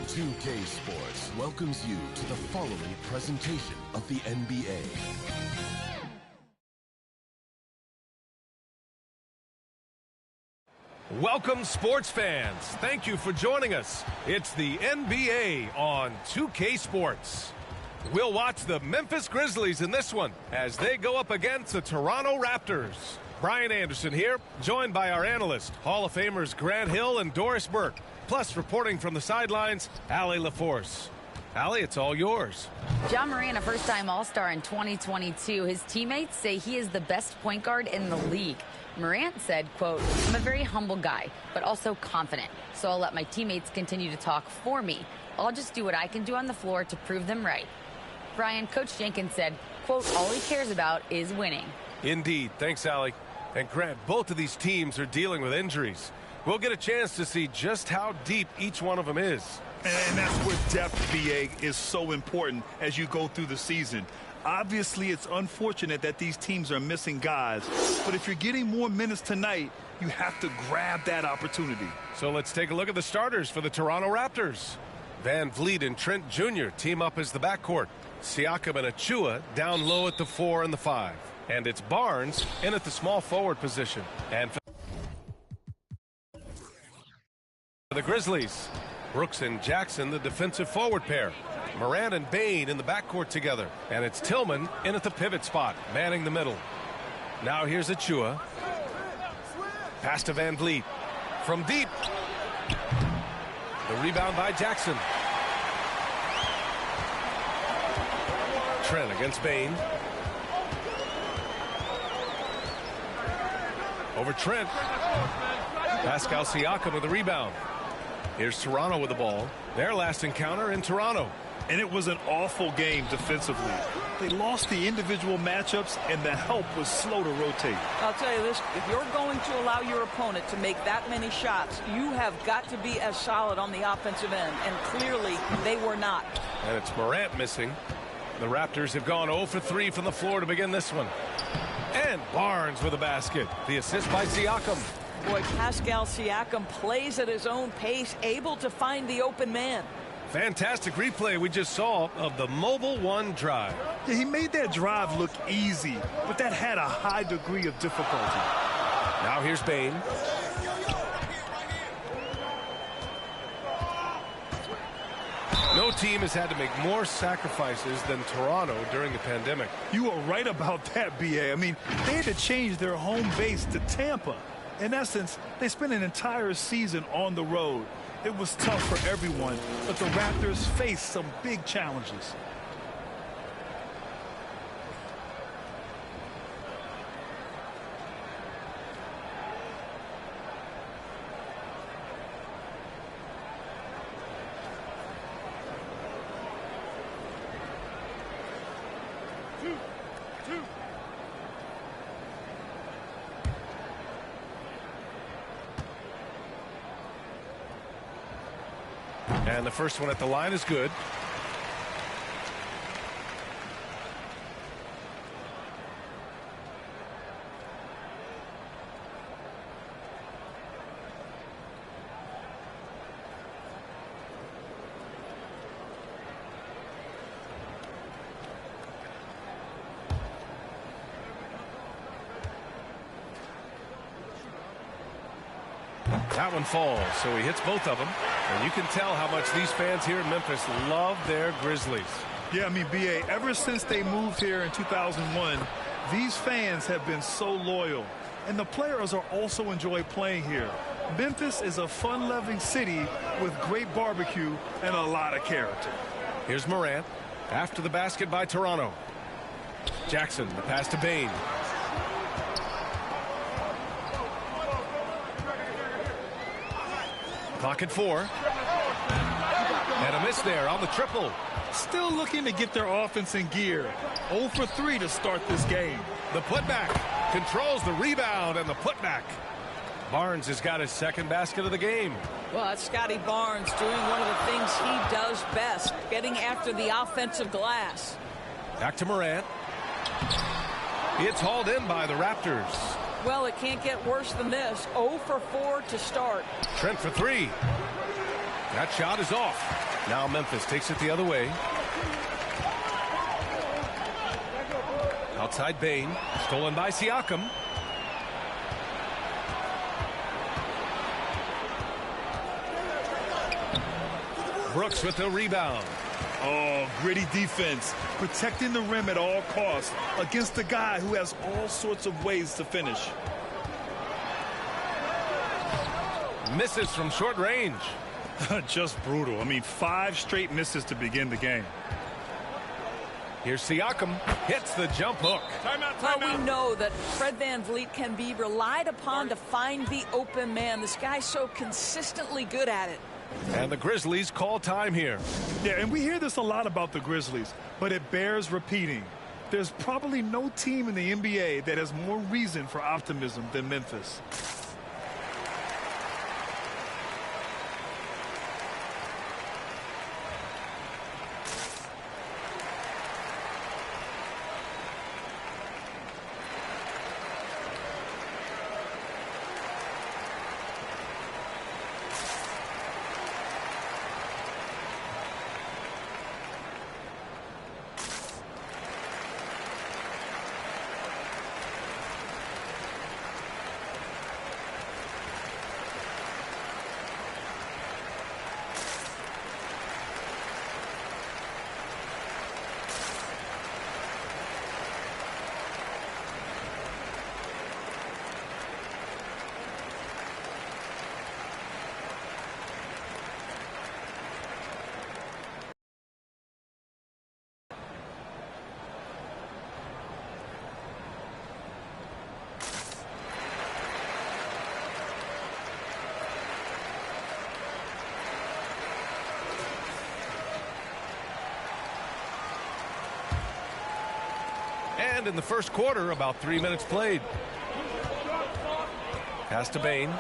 2K Sports welcomes you to the following presentation of the NBA. Welcome, sports fans. Thank you for joining us. It's the NBA on 2K Sports. We'll watch the Memphis Grizzlies in this one as they go up against the Toronto Raptors. Brian Anderson here, joined by our analysts, Hall of Famers Grant Hill and Doris Burke. Plus, reporting from the sidelines, Allie LaForce. Allie, it's all yours. Ja Morant, a first-time All-Star in 2022. His teammates say he is the best point guard in the league. Morant said, quote, "I'm a very humble guy, but also confident. So I'll let my teammates continue to talk for me. I'll just do what I can do on the floor to prove them right." Brian, Coach Jenkins said, quote, "All he cares about is winning." Indeed. Thanks, Allie. And Grant, both of these teams are dealing with injuries. We'll get a chance to see just how deep each one of them is. And that's where depth, BA, is so important as you go through the season. Obviously, it's unfortunate that these teams are missing guys, but if you're getting more minutes tonight, you have to grab that opportunity. So let's take a look at the starters for the Toronto Raptors. Van Vliet and Trent Jr. team up as the backcourt. Siakam and Achua down low at the 4 and the 5. And it's Barnes in at the small forward position. And for the Grizzlies, Brooks and Jackson, the defensive forward pair. Morant and Bane in the backcourt together. And it's Tillman in at the pivot spot, manning the middle. Now here's Achua. Pass to Van Vliet. From deep. The rebound by Jackson. Trent against Bane. Over Trent. Pascal Siakam with the rebound. Here's Toronto with the ball. Their last encounter in Toronto. And it was an awful game defensively. They lost the individual matchups, and the help was slow to rotate. I'll tell you this, if you're going to allow your opponent to make that many shots, you have got to be as solid on the offensive end, and clearly they were not. And it's Morant missing. The Raptors have gone 0 for 3 from the floor to begin this one. And Barnes with a basket. The assist by Siakam. Boy, Pascal Siakam plays at his own pace, able to find the open man. Fantastic replay we just saw of the Mobile One drive. Yeah, he made that drive look easy, but that had a high degree of difficulty. Now here's Bane. No team has had to make more sacrifices than Toronto during the pandemic. You are right about that, BA. I mean, they had to change their home base to Tampa. In essence, they spent an entire season on the road. It was tough for everyone, but the Raptors faced some big challenges. And the first one at the line is good. That one falls, so he hits both of them. And you can tell how much these fans here in Memphis love their Grizzlies. Yeah, I mean, BA, ever since they moved here in 2001, these fans have been so loyal. And the players are also enjoy playing here. Memphis is a fun-loving city with great barbecue and a lot of character. Here's Morant after the basket by Toronto. Jackson, the pass to Bane. Clock at 4. And a miss there on the triple. Still looking to get their offense in gear. 0 for 3 to start this game. The putback controls the rebound and the putback. Barnes has got his second basket of the game. Well, that's Scotty Barnes doing one of the things he does best, getting after the offensive glass. Back to Morant. It's hauled in by the Raptors. Well, it can't get worse than this. 0 for 4 to start. Trent for 3. That shot is off. Now Memphis takes it the other way. Outside Bane. Stolen by Siakam. Brooks with the rebound. Oh, gritty defense. Protecting the rim at all costs against a guy who has all sorts of ways to finish. Misses from short range. Just brutal. I mean, 5 straight misses to begin the game. Here's Siakam. Hits the jump hook. Well, we know that Fred VanVleet can be relied upon to find the open man. This guy's so consistently good at it. And the Grizzlies call time here. Yeah, and we hear this a lot about the Grizzlies, but it bears repeating. There's probably no team in the NBA that has more reason for optimism than Memphis. And in the first quarter, about 3 minutes played. Pass to Bane.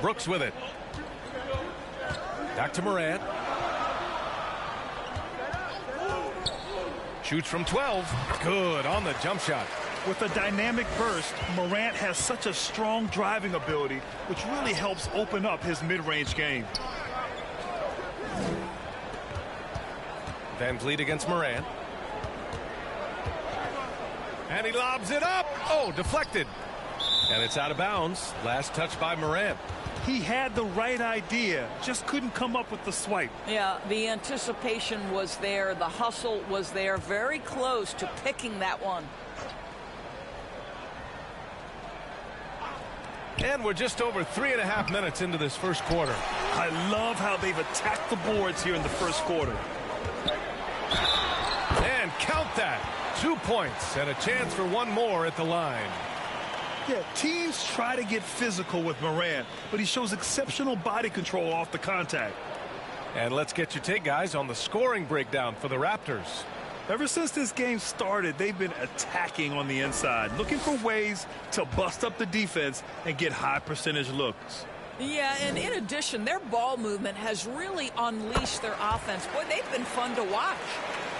Brooks with it. Back to Morant. Shoots from 12. Good on the jump shot. With a dynamic burst, Morant has such a strong driving ability, which really helps open up his mid-range game. VanVleet against Morant. And he lobs it up. Oh, deflected. And it's out of bounds. Last touch by Morant. He had the right idea, just couldn't come up with the swipe. Yeah, the anticipation was there. The hustle was there. Very close to picking that one. And we're just over 3.5 minutes into this first quarter. I love how they've attacked the boards here in the first quarter. And count that. 2 points and a chance for one more at the line. Yeah, teams try to get physical with Morant, but he shows exceptional body control off the contact. And let's get your take, guys, on the scoring breakdown for the Raptors. Ever since this game started, they've been attacking on the inside, looking for ways to bust up the defense and get high percentage looks. Yeah, and in addition, their ball movement has really unleashed their offense. Boy, they've been fun to watch.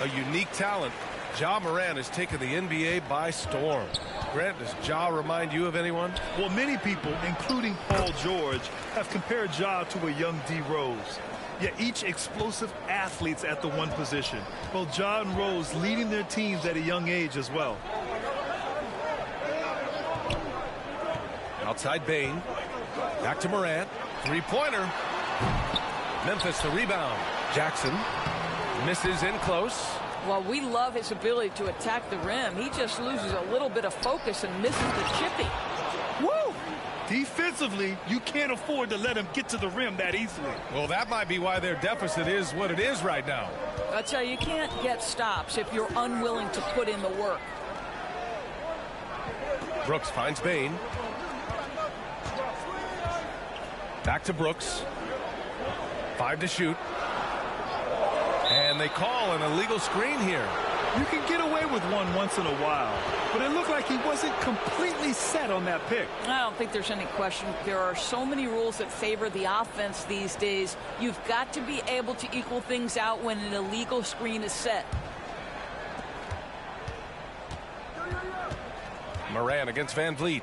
A unique talent. Ja Morant has taken the NBA by storm. Grant, does Ja remind you of anyone? Well, many people, including Paul George, have compared Ja to a young D. Rose. Yet each explosive athletes at the one position. Both Ja and Rose leading their teams at a young age as well. Outside Bane. Back to Morant. Three-pointer. Memphis the rebound. Jackson misses in close. Well, we love his ability to attack the rim. He just loses a little bit of focus and misses the chippy. Woo! Defensively, you can't afford to let him get to the rim that easily. Well, that might be why their deficit is what it is right now. I tell you, you can't get stops if you're unwilling to put in the work. Brooks finds Bane. Back to Brooks. 5 to shoot. And they call an illegal screen here. You can get away with one once in a while, but it looked like he wasn't completely set on that pick. I don't think there's any question. There are so many rules that favor the offense these days. You've got to be able to equal things out when an illegal screen is set. Moran against Van Vliet.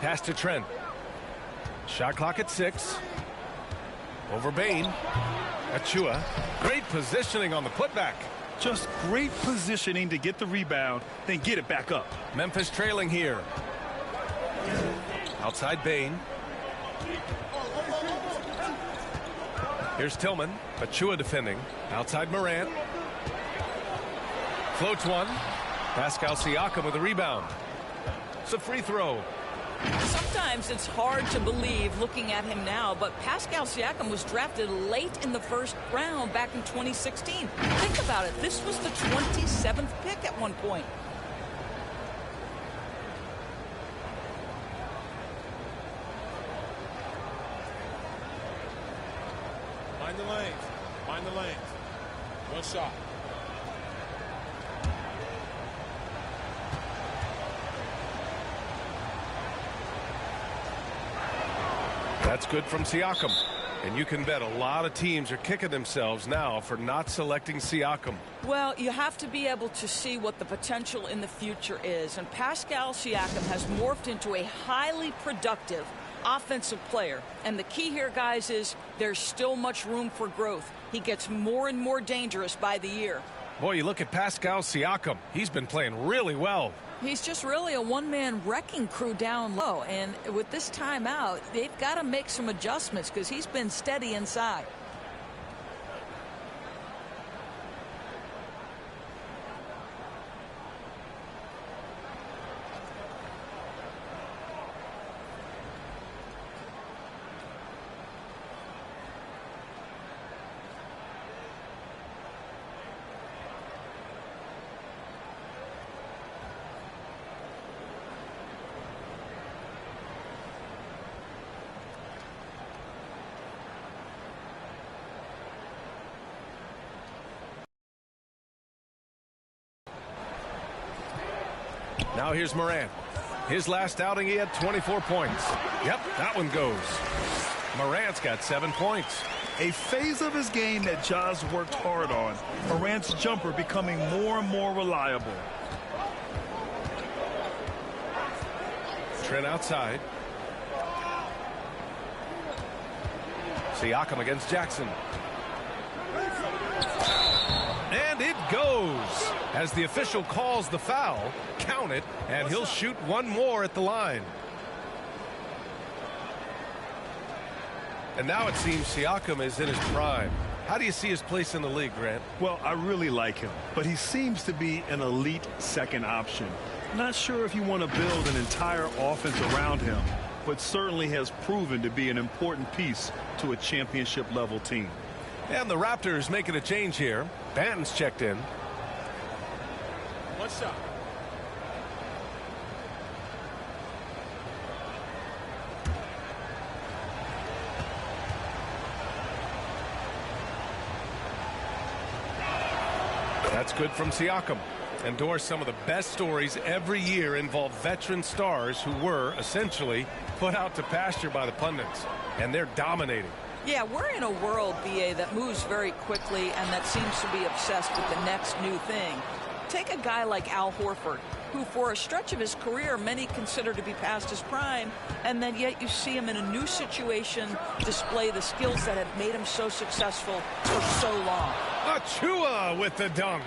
Pass to Trent. Shot clock at 6. Over Bain. Achua. Great positioning on the putback. Just great positioning to get the rebound, then get it back up. Memphis trailing here. Outside Bain. Here's Tillman. Achua defending. Outside Morant. Floats one. Pascal Siakam with a rebound. It's a free throw. Sometimes it's hard to believe looking at him now, but Pascal Siakam was drafted late in the first round back in 2016. Think about it. This was the 27th pick at one point. Find the lanes. Find the lanes. One shot. That's good from Siakam. And you can bet a lot of teams are kicking themselves now for not selecting Siakam. Well, you have to be able to see what the potential in the future is. And Pascal Siakam has morphed into a highly productive offensive player. And the key here, guys, is there's still much room for growth. He gets more and more dangerous by the year. Boy, you look at Pascal Siakam. He's been playing really well. He's just really a one-man wrecking crew down low. And with this timeout, they've got to make some adjustments because he's been steady inside. Now here's Morant. His last outing, he had 24 points. Yep, that one goes. Morant's got 7 points. A phase of his game that Ja's worked hard on. Morant's jumper becoming more and more reliable. Trent outside. Siakam against Jackson. And it goes. As the official calls the foul, count it, and he'll shoot one more at the line. And now it seems Siakam is in his prime. How do you see his place in the league, Grant? Well, I really like him, but he seems to be an elite second option. Not sure if you want to build an entire offense around him, but certainly has proven to be an important piece to a championship-level team. And the Raptors making a change here. Banton's checked in. One shot. That's good from Siakam. Endorse some of the best stories every year involve veteran stars who were essentially put out to pasture by the pundits, and they're dominating. Yeah, we're in a world, BA, that moves very quickly and that seems to be obsessed with the next new thing. Take a guy like Al Horford, who for a stretch of his career many consider to be past his prime, and then yet you see him in a new situation display the skills that have made him so successful for so long. Achua with the dunk.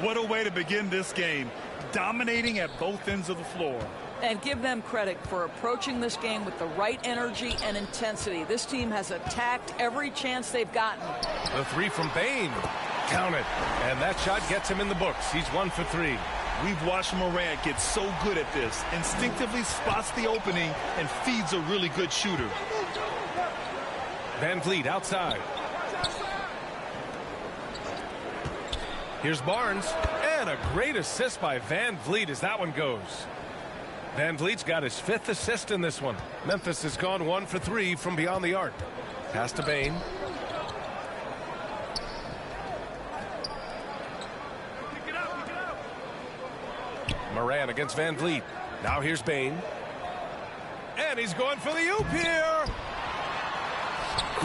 What a way to begin this game, dominating at both ends of the floor. And give them credit for approaching this game with the right energy and intensity. This team has attacked every chance they've gotten. The three from Bain. Count it. And that shot gets him in the books. He's 1 for 3. We've watched Morant get so good at this. Instinctively spots the opening and feeds a really good shooter. Van Vliet outside. Here's Barnes. And a great assist by Van Vliet as that one goes. Van Vliet's got his 5th assist in this one. Memphis has gone 1 for 3 from beyond the arc. Pass to Bain. Moran against Van Vliet. Now here's Bain. And he's going for the oop here.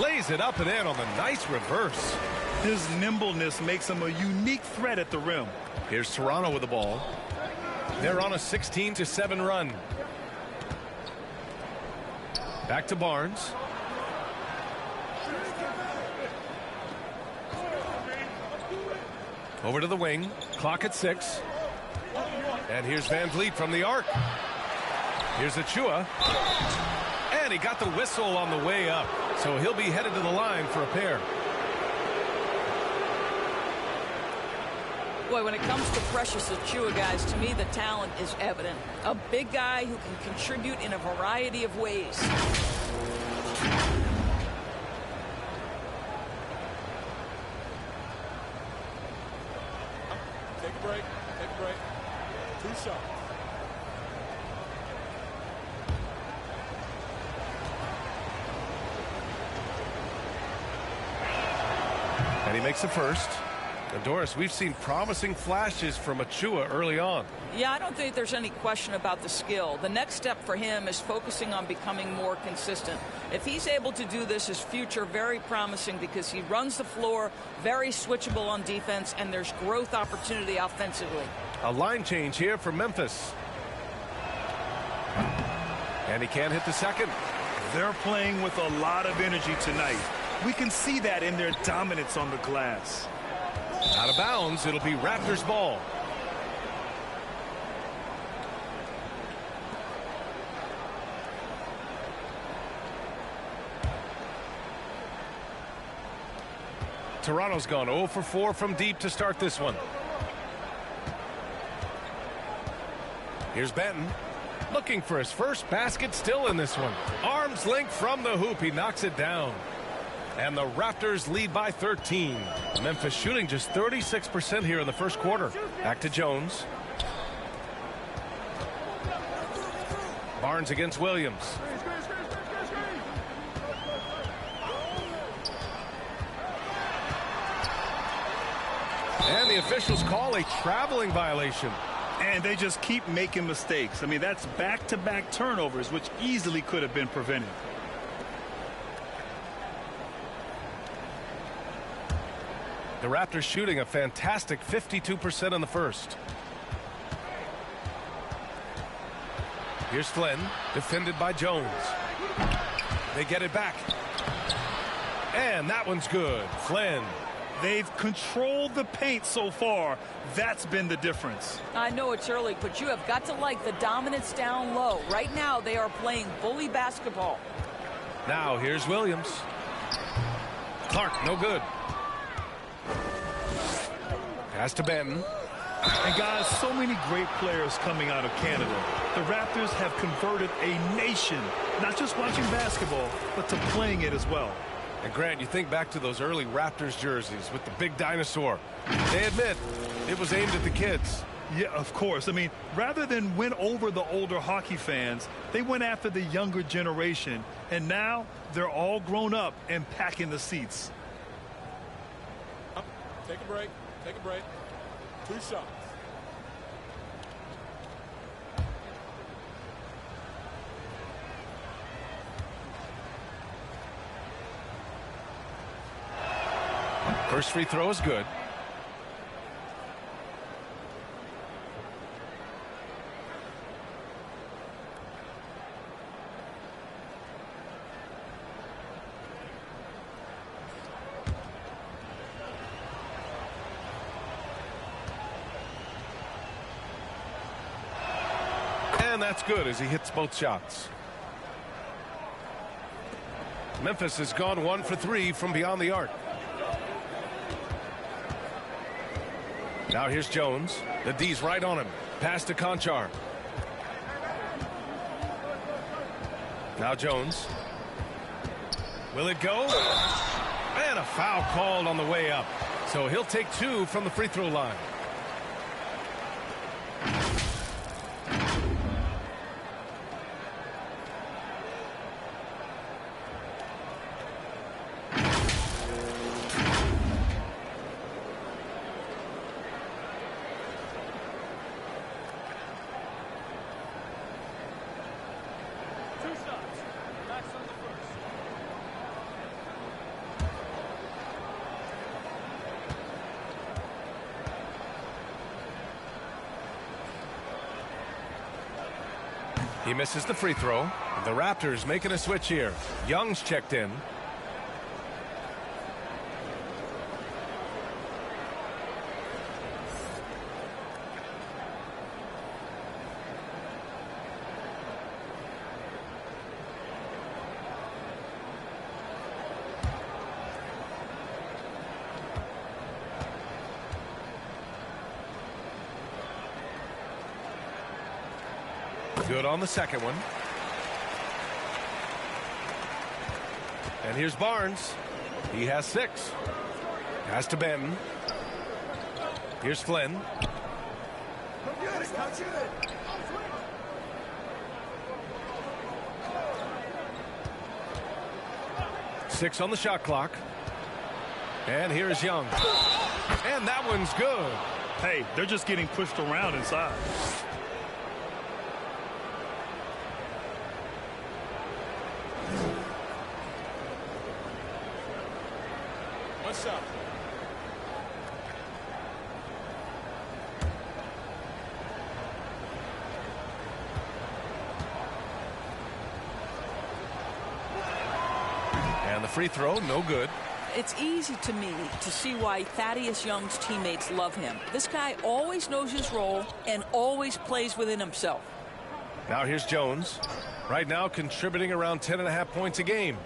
Lays it up and in on the nice reverse. His nimbleness makes him a unique threat at the rim. Here's Toronto with the ball. They're on a 16-7 run. Back to Barnes. Over to the wing. Clock at 6. And here's Van Vliet from the arc. Here's Achua. And he got the whistle on the way up. So he'll be headed to the line for a pair. Boy, when it comes to Precious Achua, guys, to me the talent is evident. A big guy who can contribute in a variety of ways. Take a break. Take a break. 2 shots. And he makes the first. And Doris, we've seen promising flashes from Achua early on. Yeah, I don't think there's any question about the skill. The next step for him is focusing on becoming more consistent. If he's able to do this, his future very promising because he runs the floor, very switchable on defense, and there's growth opportunity offensively. A line change here for Memphis. And he can't hit the second. They're playing with a lot of energy tonight. We can see that in their dominance on the glass. Out of bounds, it'll be Raptors ball. Toronto's gone 0 for 4 from deep to start this one. Here's Benton. Looking for his first basket still in this one. Arms length from the hoop. He knocks it down. And the Raptors lead by 13. Memphis shooting just 36% here in the first quarter. Back to Jones. Barnes against Williams. And the officials call a traveling violation. And they just keep making mistakes. I mean, that's back-to-back turnovers, which easily could have been prevented. The Raptors shooting a fantastic 52% in the first. Here's Flynn, defended by Jones. They get it back. And that one's good. Flynn. They've controlled the paint so far. That's been the difference. I know it's early, but you have got to like the dominance down low. Right now, they are playing bully basketball. Now, here's Williams. Clark, no good. Pass to Benton. And guys, so many great players coming out of Canada. The Raptors have converted a nation, not just watching basketball, but to playing it as well. And Grant, you think back to those early Raptors jerseys with the big dinosaur. They admit it was aimed at the kids. Yeah, of course. I mean, rather than win over the older hockey fans, they went after the younger generation. And now they're all grown up and packing the seats. Take a break. Take a break. 2 shots. First free throw is good. And that's good as he hits both shots. Memphis has gone 1 for 3 from beyond the arc. Now here's Jones. The D's right on him. Pass to Conchar. Now Jones. Will it go? And a foul called on the way up. So he'll take 2 from the free throw line. He misses the free throw. The Raptors making a switch here. Young's checked in. Good on the second one. And here's Barnes. He has 6. Has to Benton. Here's Flynn. 6 on the shot clock. And here's Young. And that one's good. Hey, they're just getting pushed around inside. One shot. And the free throw, no good. It's easy to me to see why Thaddeus Young's teammates love him. This guy always knows his role and always plays within himself. Now here's Jones. Right now contributing around 10.5 points a game.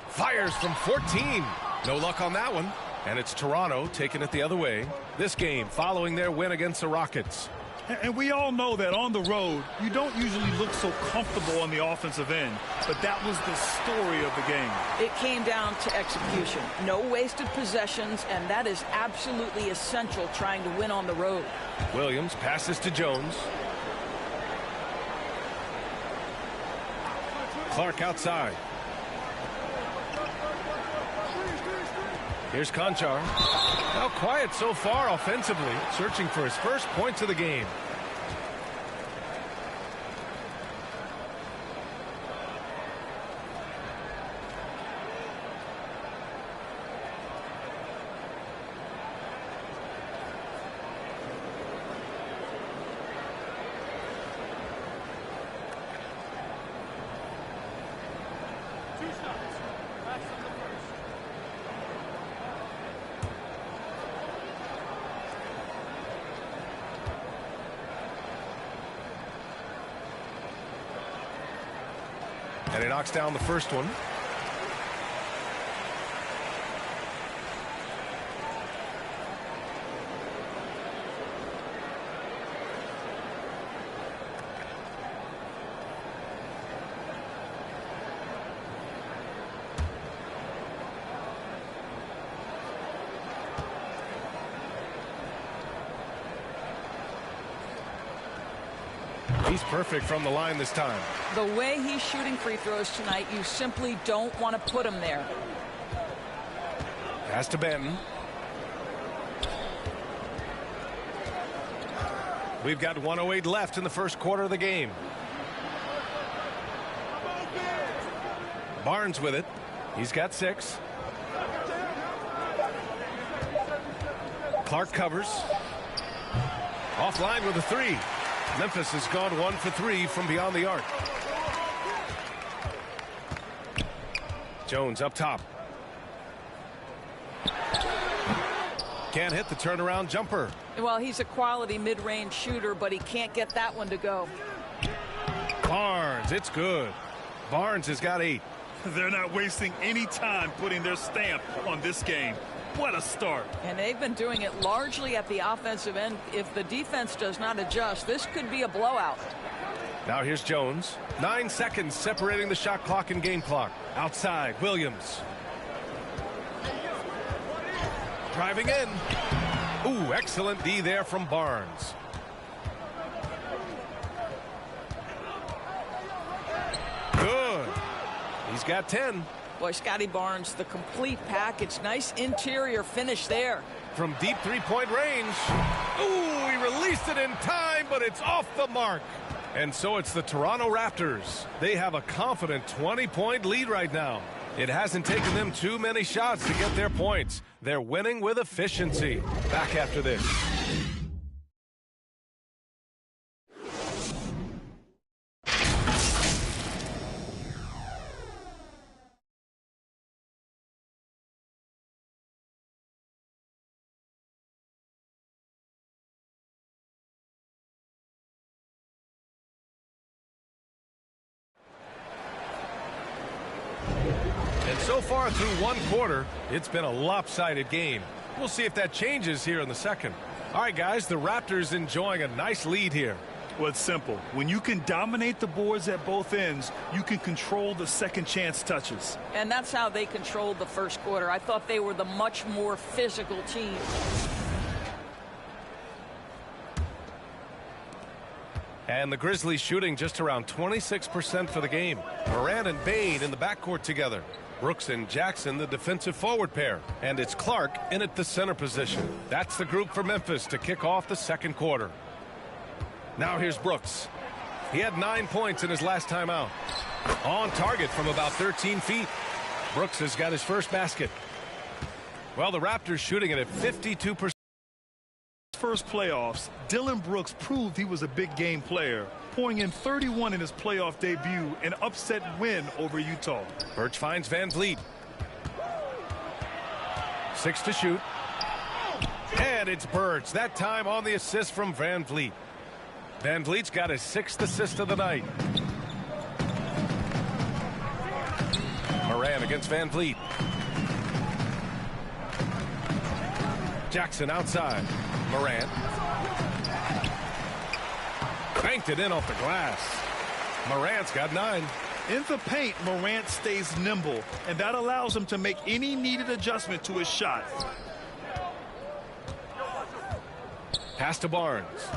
Fires from 14. No luck on that one. And it's Toronto taking it the other way. This game following their win against the Rockets. And we all know that on the road, you don't usually look so comfortable on the offensive end. But that was the story of the game. It came down to execution. No wasted possessions, and that is absolutely essential trying to win on the road. Williams passes to Jones. Clark outside. Here's Conchar. Now quiet so far offensively, searching for his first points of the game. And he knocks down the first one. He's perfect from the line this time. The way he's shooting free throws tonight, you simply don't want to put him there. Pass to Benton. We've got 1:08 left in the first quarter of the game. Barnes with it. He's got 6. Clark covers. Offline with a 3. Memphis has gone 1 for 3 from beyond the arc. Jones up top. Can't hit the turnaround jumper. Well, he's a quality mid-range shooter, but he can't get that one to go. Barnes, it's good. Barnes has got 8. They're not wasting any time putting their stamp on this game. What a start. And they've been doing it largely at the offensive end. If the defense does not adjust, this could be a blowout. Now here's Jones. 9 seconds separating the shot clock and game clock. Outside, Williams. Driving in. Ooh, excellent D there from Barnes. Good. He's got 10. Boy, Scotty Barnes, the complete package. Nice interior finish there. From deep three-point range. Ooh, he released it in time, but it's off the mark. And so it's the Toronto Raptors. They have a confident 20-point lead right now. It hasn't taken them too many shots to get their points. They're winning with efficiency. Back after this. So far through one quarter, it's been a lopsided game. We'll see if that changes here in the second. All right, guys, the Raptors enjoying a nice lead here. Well, it's simple. When you can dominate the boards at both ends, you can control the second chance touches. And that's how they controlled the first quarter. I thought they were the much more physical team. And the Grizzlies shooting just around 26% for the game. Morant and Bane in the backcourt together. Brooks and Jackson, the defensive forward pair. And it's Clark in at the center position. That's the group for Memphis to kick off the second quarter. Now here's Brooks. He had 9 points in his last time out. On target from about 13 feet. Brooks has got his first basket. Well, the Raptors shooting it at 52%. First playoffs, Dillon Brooks proved he was a big game player, pouring in 31 in his playoff debut, an upset win over Utah. Birch finds Van Vliet. 6 to shoot. And it's Birch, that time on the assist from Van Vliet. Van Vliet's got his 6th assist of the night. Morant against Van Vliet. Jackson outside. Morant. Banked it in off the glass. Morant's got 9. In the paint, Morant stays nimble, and that allows him to make any needed adjustment to his shot. Pass to Barnes.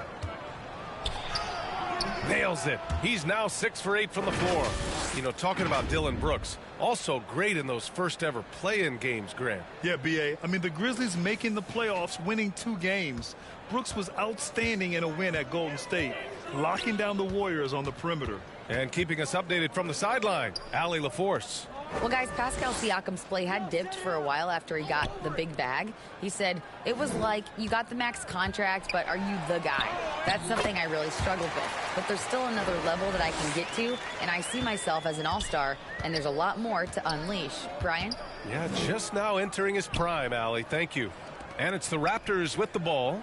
Nails it. He's now 6 for 8 from the floor. You know, talking about Dillon Brooks, also great in those first ever play-in games, Grant. Yeah, B.A. I mean, the Grizzlies making the playoffs, winning 2 games. Brooks was outstanding in a win at Golden State, locking down the Warriors on the perimeter. And keeping us updated from the sideline, Allie LaForce. Well, guys, Pascal Siakam's play had dipped for a while after he got the big bag. He said, it was like you got the max contract, but are you the guy? That's something I really struggled with. But there's still another level that I can get to, and I see myself as an all-star, and there's a lot more to unleash. Brian? Yeah, just now entering his prime, Allie. Thank you. And it's the Raptors with the ball,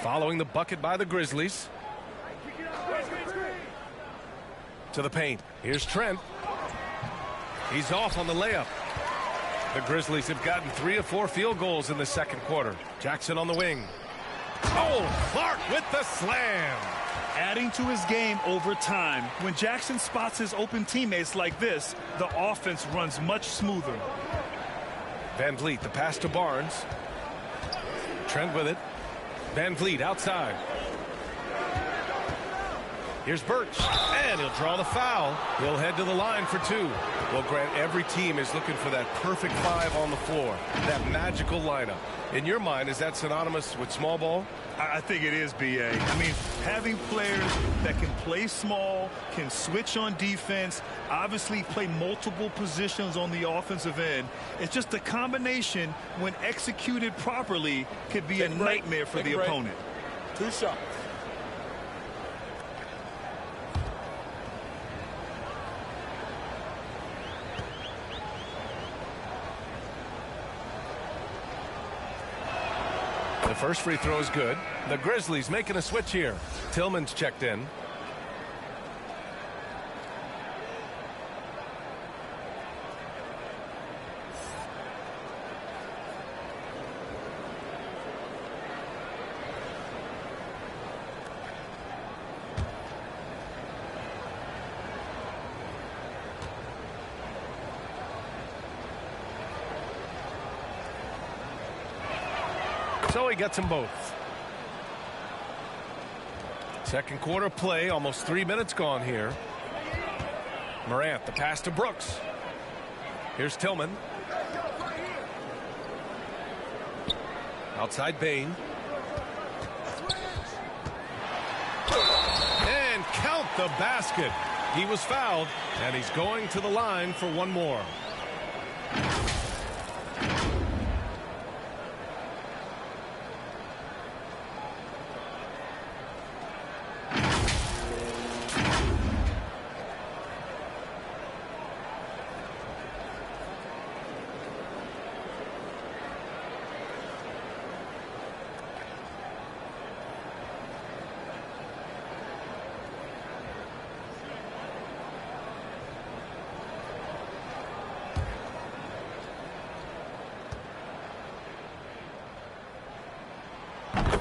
following the bucket by the Grizzlies. To the paint. Here's Trent. He's off on the layup. The Grizzlies have gotten 3 of 4 field goals in the second quarter. Jackson on the wing. Oh, Clark with the slam. Adding to his game over time. When Jackson spots his open teammates like this, the offense runs much smoother. Van Vliet, the pass to Barnes. Trent with it. Van Vliet outside. Here's Birch, and he'll draw the foul. He'll head to the line for 2. Well, Grant, every team is looking for that perfect 5 on the floor, that magical lineup. In your mind, is that synonymous with small ball? I think it is, B.A. I mean, having players that can play small, can switch on defense, obviously play multiple positions on the offensive end. It's just a combination, when executed properly, could be a nightmare for the opponent. 2 shots. The first free throw is good. The Grizzlies making a switch here. Tillman's checked in. So he gets them both. Second quarter play, almost 3 minutes gone here. Morant, the pass to Brooks. Here's Tillman. Outside Bane. And count the basket. He was fouled, and he's going to the line for 1 more.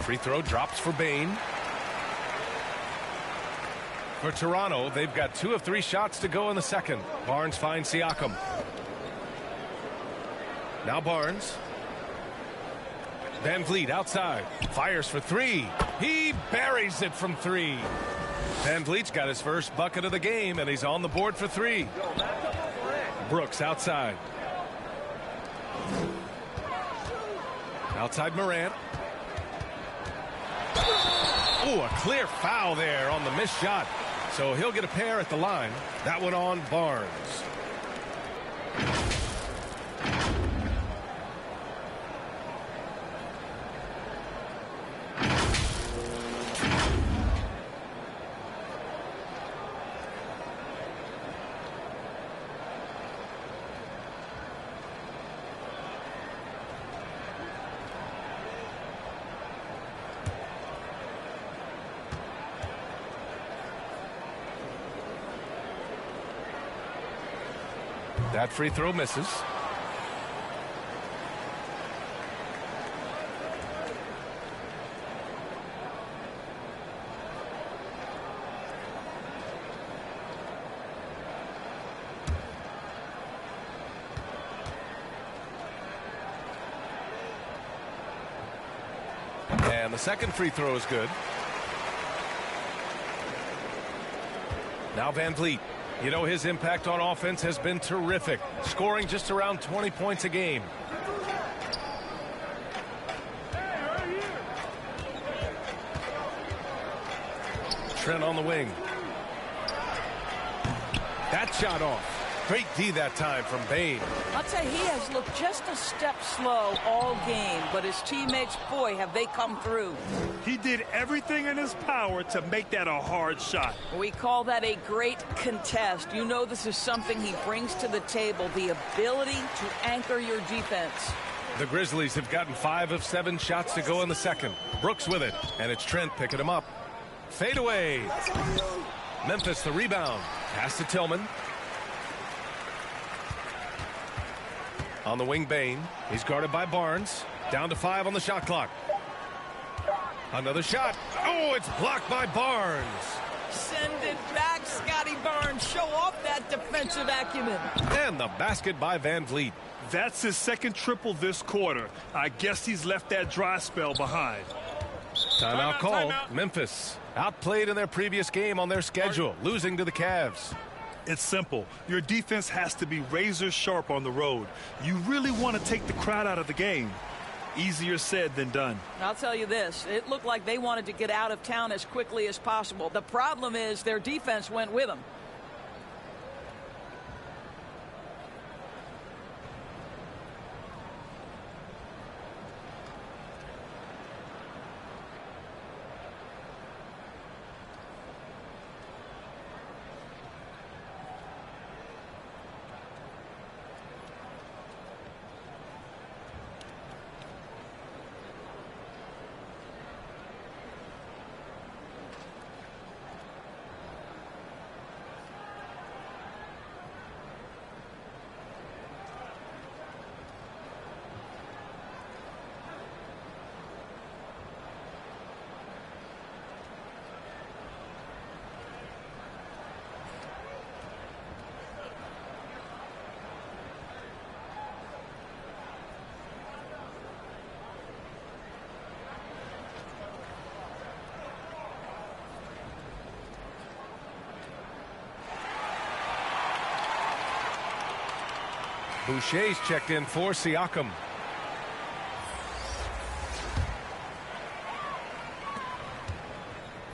Free throw drops for Bain. For Toronto, they've got 2 of 3 shots to go in the second. Barnes finds Siakam. Now Barnes. Van Vliet outside. Fires for 3. He buries it from 3. Van Vliet's got his first bucket of the game, and he's on the board for 3. Brooks outside. Outside Morant. Oh, a clear foul there on the missed shot. So he'll get a pair at the line. That one on Barnes. That free throw misses. And the second free throw is good. Now Van Vliet. You know, his impact on offense has been terrific, scoring just around 20 points a game. Trent on the wing. That shot off. Great D that time from Bain. I'll tell you, he has looked just a step slow all game, but his teammates, boy, have they come through. He did everything in his power to make that a hard shot. We call that a great contest. You know this is something he brings to the table, the ability to anchor your defense. The Grizzlies have gotten 5 of 7 shots to go in the second. Brooks with it, and it's Trent picking him up. Fade away. Memphis the rebound. Pass to Tillman. On the wing, Bain. He's guarded by Barnes. Down to 5 on the shot clock. Another shot. Oh, it's blocked by Barnes. Send it back, Scotty Barnes. Show off that defensive acumen. And the basket by Van Vliet. That's his second triple this quarter. I guess he's left that dry spell behind. Timeout call. Timeout. Memphis outplayed in their previous game on their schedule, losing to the Cavs. It's simple. Your defense has to be razor sharp on the road. You really want to take the crowd out of the game. Easier said than done. I'll tell you this, it looked like they wanted to get out of town as quickly as possible. The problem is their defense went with them. Boucher's checked in for Siakam.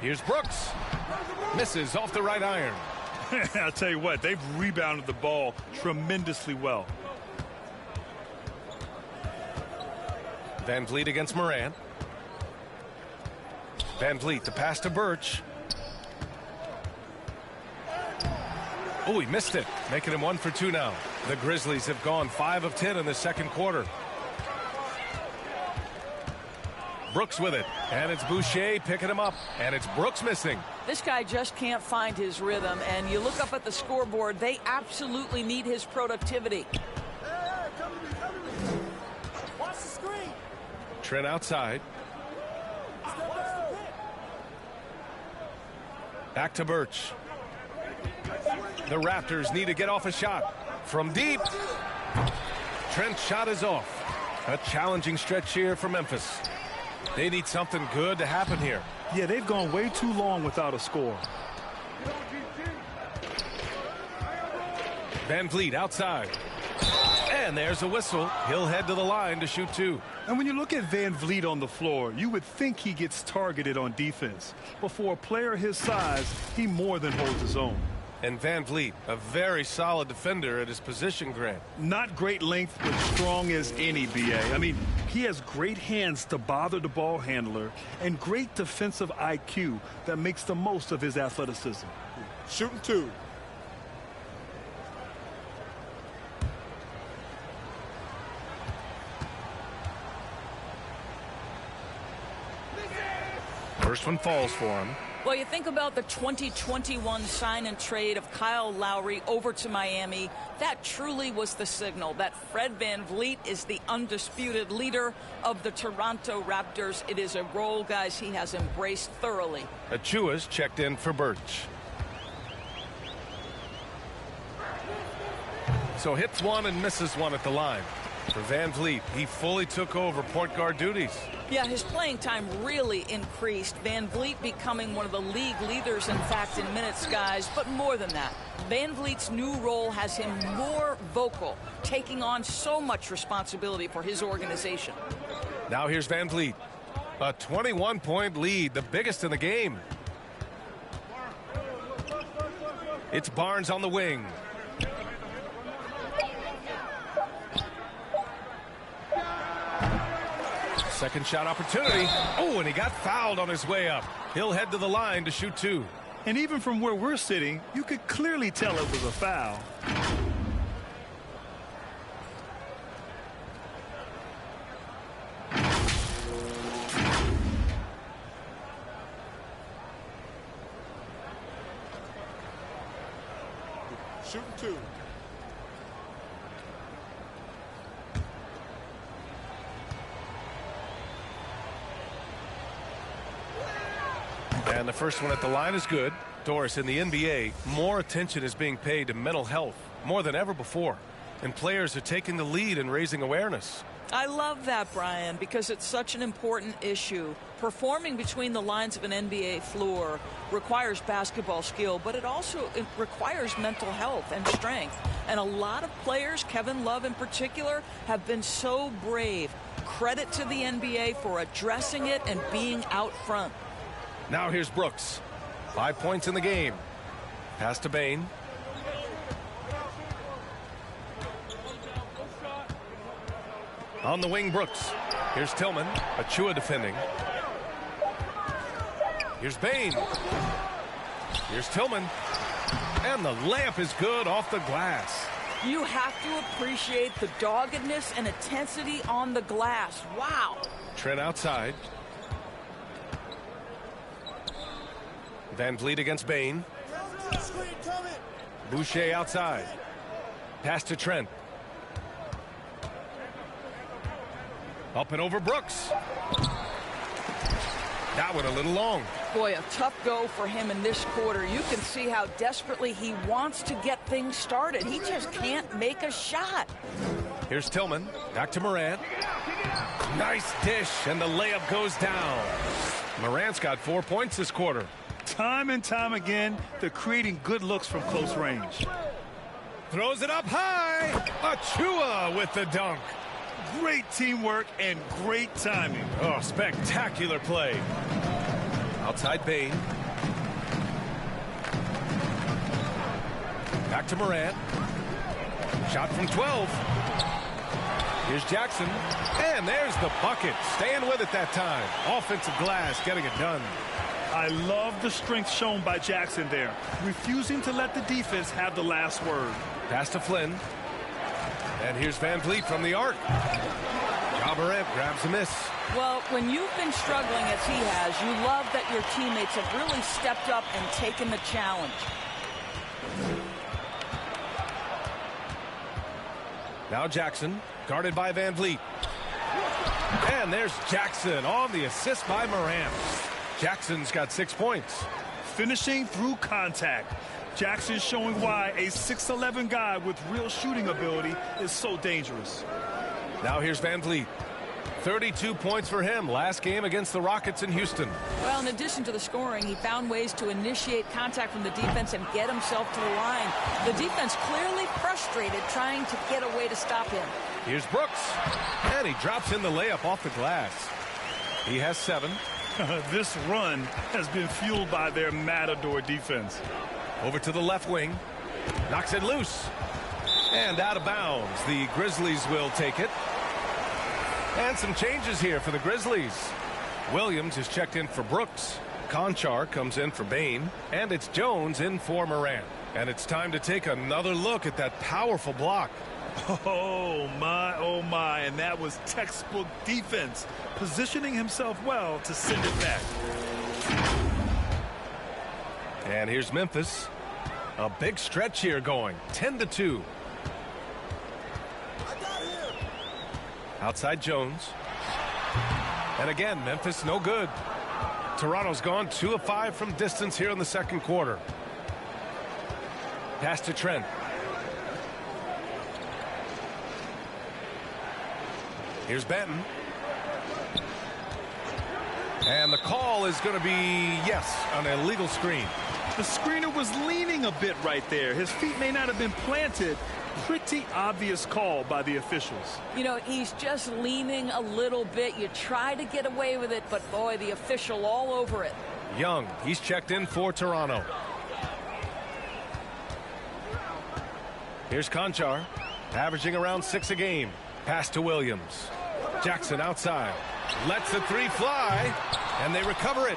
Here's Brooks. Misses off the right iron. I'll tell you what, they've rebounded the ball tremendously well. Van Vliet against Morant. Van Vliet, the pass to Birch. Oh, he missed it, making him 1 for 2 now. The Grizzlies have gone 5 of 10 in the second quarter. Brooks with it, and it's Boucher picking him up, and it's Brooks missing. This guy just can't find his rhythm, and you look up at the scoreboard, they absolutely need his productivity. Watch the screen. Trent outside. Back to Birch. The Raptors need to get off a shot. From deep. Trent's shot is off. A challenging stretch here for Memphis. They need something good to happen here. Yeah, they've gone way too long without a score. Van Vliet outside. And there's a whistle. He'll head to the line to shoot two. And when you look at Van Vliet on the floor, you would think he gets targeted on defense. But for a player his size, he more than holds his own. And Van Vliet, a very solid defender at his position, Grant. Not great length, but strong as any, BA. I mean, he has great hands to bother the ball handler and great defensive IQ that makes the most of his athleticism. Shooting two. First one falls for him. Well, you think about the 2021 sign and trade of Kyle Lowry over to Miami. That truly was the signal that Fred Van Vliet is the undisputed leader of the Toronto Raptors. It is a role, guys, he has embraced thoroughly. Achua's checked in for Birch. So hits one and misses one at the line. For Van Vliet, he fully took over point guard duties. Yeah, his playing time really increased. Van Vliet becoming one of the league leaders, in fact, in minutes, guys. But more than that, Van Vliet's new role has him more vocal, taking on so much responsibility for his organization. Now here's Van Vliet. A 21-point lead, the biggest in the game. It's Barnes on the wing. Second shot opportunity. Oh, and he got fouled on his way up. He'll head to the line to shoot two. And even from where we're sitting, you could clearly tell it was a foul. Shooting two. And the first one at the line is good. Doris, in the NBA, more attention is being paid to mental health, more than ever before. And players are taking the lead and raising awareness. I love that, Brian, because it's such an important issue. Performing between the lines of an NBA floor requires basketball skill, but it also requires mental health and strength. And a lot of players, Kevin Love in particular, have been so brave. Credit to the NBA for addressing it and being out front. Now here's Brooks. 5 points in the game. Pass to Bain. On the wing, Brooks. Here's Tillman. Achua defending. Here's Bain. Here's Tillman. And the layup is good off the glass. You have to appreciate the doggedness and intensity on the glass. Wow. Trent outside. Van Vliet against Bain. Boucher outside. Pass to Trent. Up and over Brooks. That one a little long. Boy, a tough go for him in this quarter. You can see how desperately he wants to get things started. He just can't make a shot. Here's Tillman. Back to Morant. Nice dish, and the layup goes down. Morant's got 4 points this quarter. Time and time again, they're creating good looks from close range. Throws it up high. Achua with the dunk. Great teamwork and great timing. Oh, spectacular play. Outside Bain. Back to Morant. Shot from 12. Here's Jackson. And there's the bucket. Staying with it that time. Offensive glass getting it done. I love the strength shown by Jackson there, refusing to let the defense have the last word. Pass to Flynn. And here's Van Vliet from the arc. Ja Morant grabs a miss. Well, when you've been struggling as he has, you love that your teammates have really stepped up and taken the challenge. Now Jackson, guarded by Van Vliet. And there's Jackson on the assist by Morant. Jackson's got 6 points. finishing through contact. Jackson showing why a 6'11" guy with real shooting ability is so dangerous. Now here's Van Vliet. 32 points for him last game against the Rockets in Houston. Well, in addition to the scoring, he found ways to initiate contact from the defense and get himself to the line. The defense clearly frustrated trying to get a way to stop him. Here's Brooks, and he drops in the layup off the glass. He has 7. This run has been fueled by their Matador defense. Over to the left wing. Knocks it loose. And out of bounds. The Grizzlies will take it. And some changes here for the Grizzlies. Williams is checked in for Brooks. Conchar comes in for Bain. And it's Jones in for Morant. And it's time to take another look at that powerful block. Oh my, and that was textbook defense, positioning himself well to send it back. And here's Memphis. A big stretch here going, 10-2. Outside Jones. And again, Memphis no good. Toronto's gone 2 of 5 from distance here in the second quarter. Pass to Trent. Here's Benton. And the call is going to be, yes, an illegal screen. The screener was leaning a bit right there. His feet may not have been planted. Pretty obvious call by the officials. You know, he's just leaning a little bit. You try to get away with it, but boy, the official all over it. Young, he's checked in for Toronto. Here's Conchar, averaging around 6 a game. Pass to Williams. Jackson outside. Lets the 3 fly, and they recover it.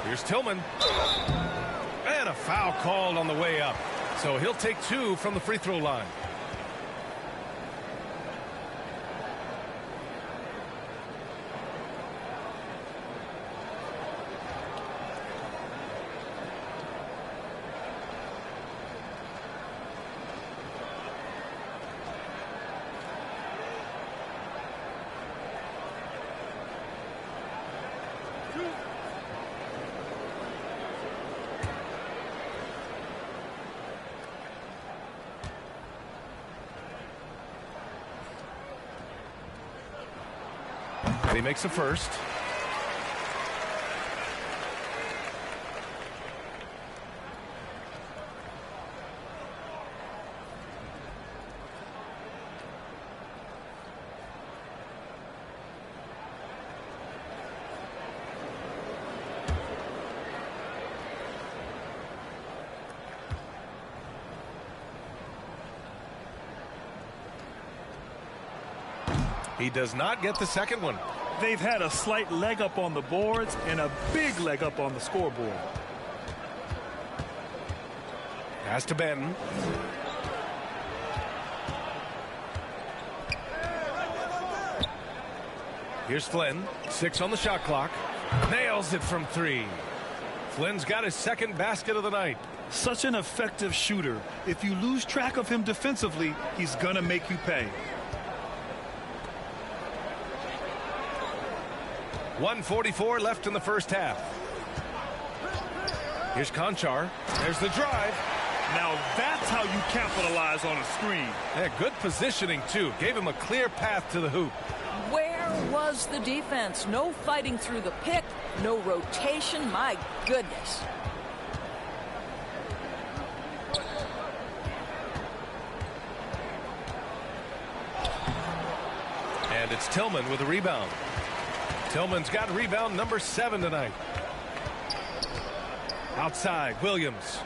Here's Tillman. And a foul called on the way up. So he'll take 2 from the free throw line. And he makes the first. He does not get the second one. They've had a slight leg up on the boards and a big leg up on the scoreboard. Pass to Benton. Here's Flynn. 6 on the shot clock. Nails it from 3. Flynn's got his second basket of the night. Such an effective shooter. If you lose track of him defensively, he's gonna make you pay. 1:44 left in the first half. Here's Conchar. There's the drive. Now that's how you capitalize on a screen. Yeah, good positioning, too. Gave him a clear path to the hoop. Where was the defense? No fighting through the pick, no rotation. My goodness. And it's Tillman with a rebound. Tillman's got rebound number 7 tonight. Outside, Williams.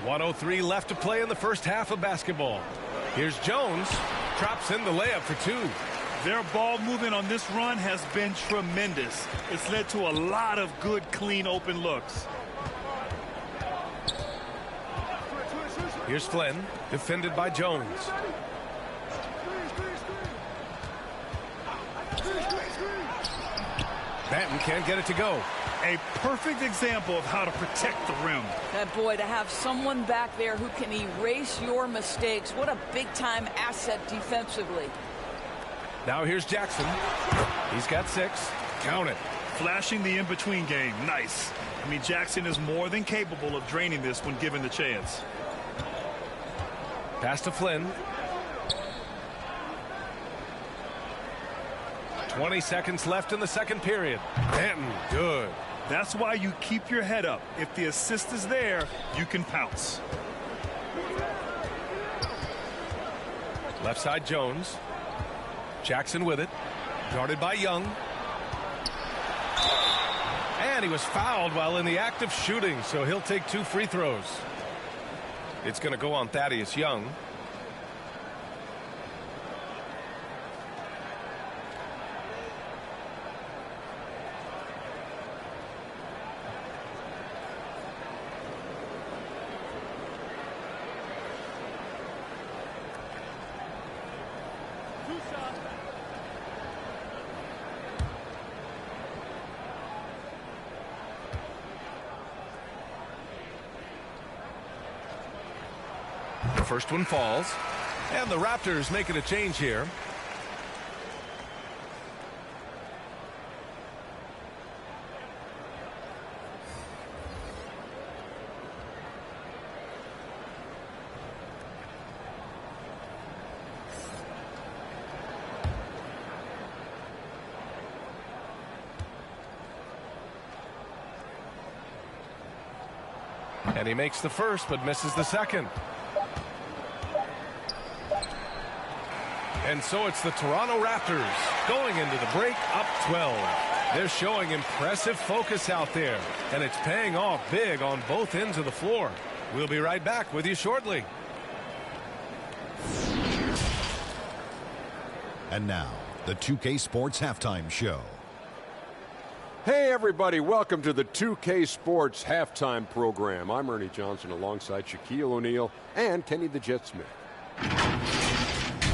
1:03 left to play in the first half of basketball. Here's Jones. Drops in the layup for 2. Their ball movement on this run has been tremendous. It's led to a lot of good, clean, open looks. Here's Flynn, defended by Jones. Benton can't get it to go. A perfect example of how to protect the rim. That boy, to have someone back there who can erase your mistakes. What a big-time asset defensively. Now here's Jackson. He's got 6. Count it. Flashing the in-between game. Nice. I mean, Jackson is more than capable of draining this when given the chance. Pass to Flynn. 20 seconds left in the second period. Benton, good. That's why you keep your head up. If the assist is there, you can pounce. Left side Jones. Jackson with it. Guarded by Young. And he was fouled while in the act of shooting, so he'll take 2 free throws. It's going to go on Thaddeus Young. The first one falls. And the Raptors making a change here. And he makes the first but misses the second. And so it's the Toronto Raptors going into the break up 12. They're showing impressive focus out there, and it's paying off big on both ends of the floor. We'll be right back with you shortly. And now, the 2K Sports Halftime Show. Hey everybody, welcome to the 2K Sports Halftime Program. I'm Ernie Johnson alongside Shaquille O'Neal and Kenny the Jet Smith.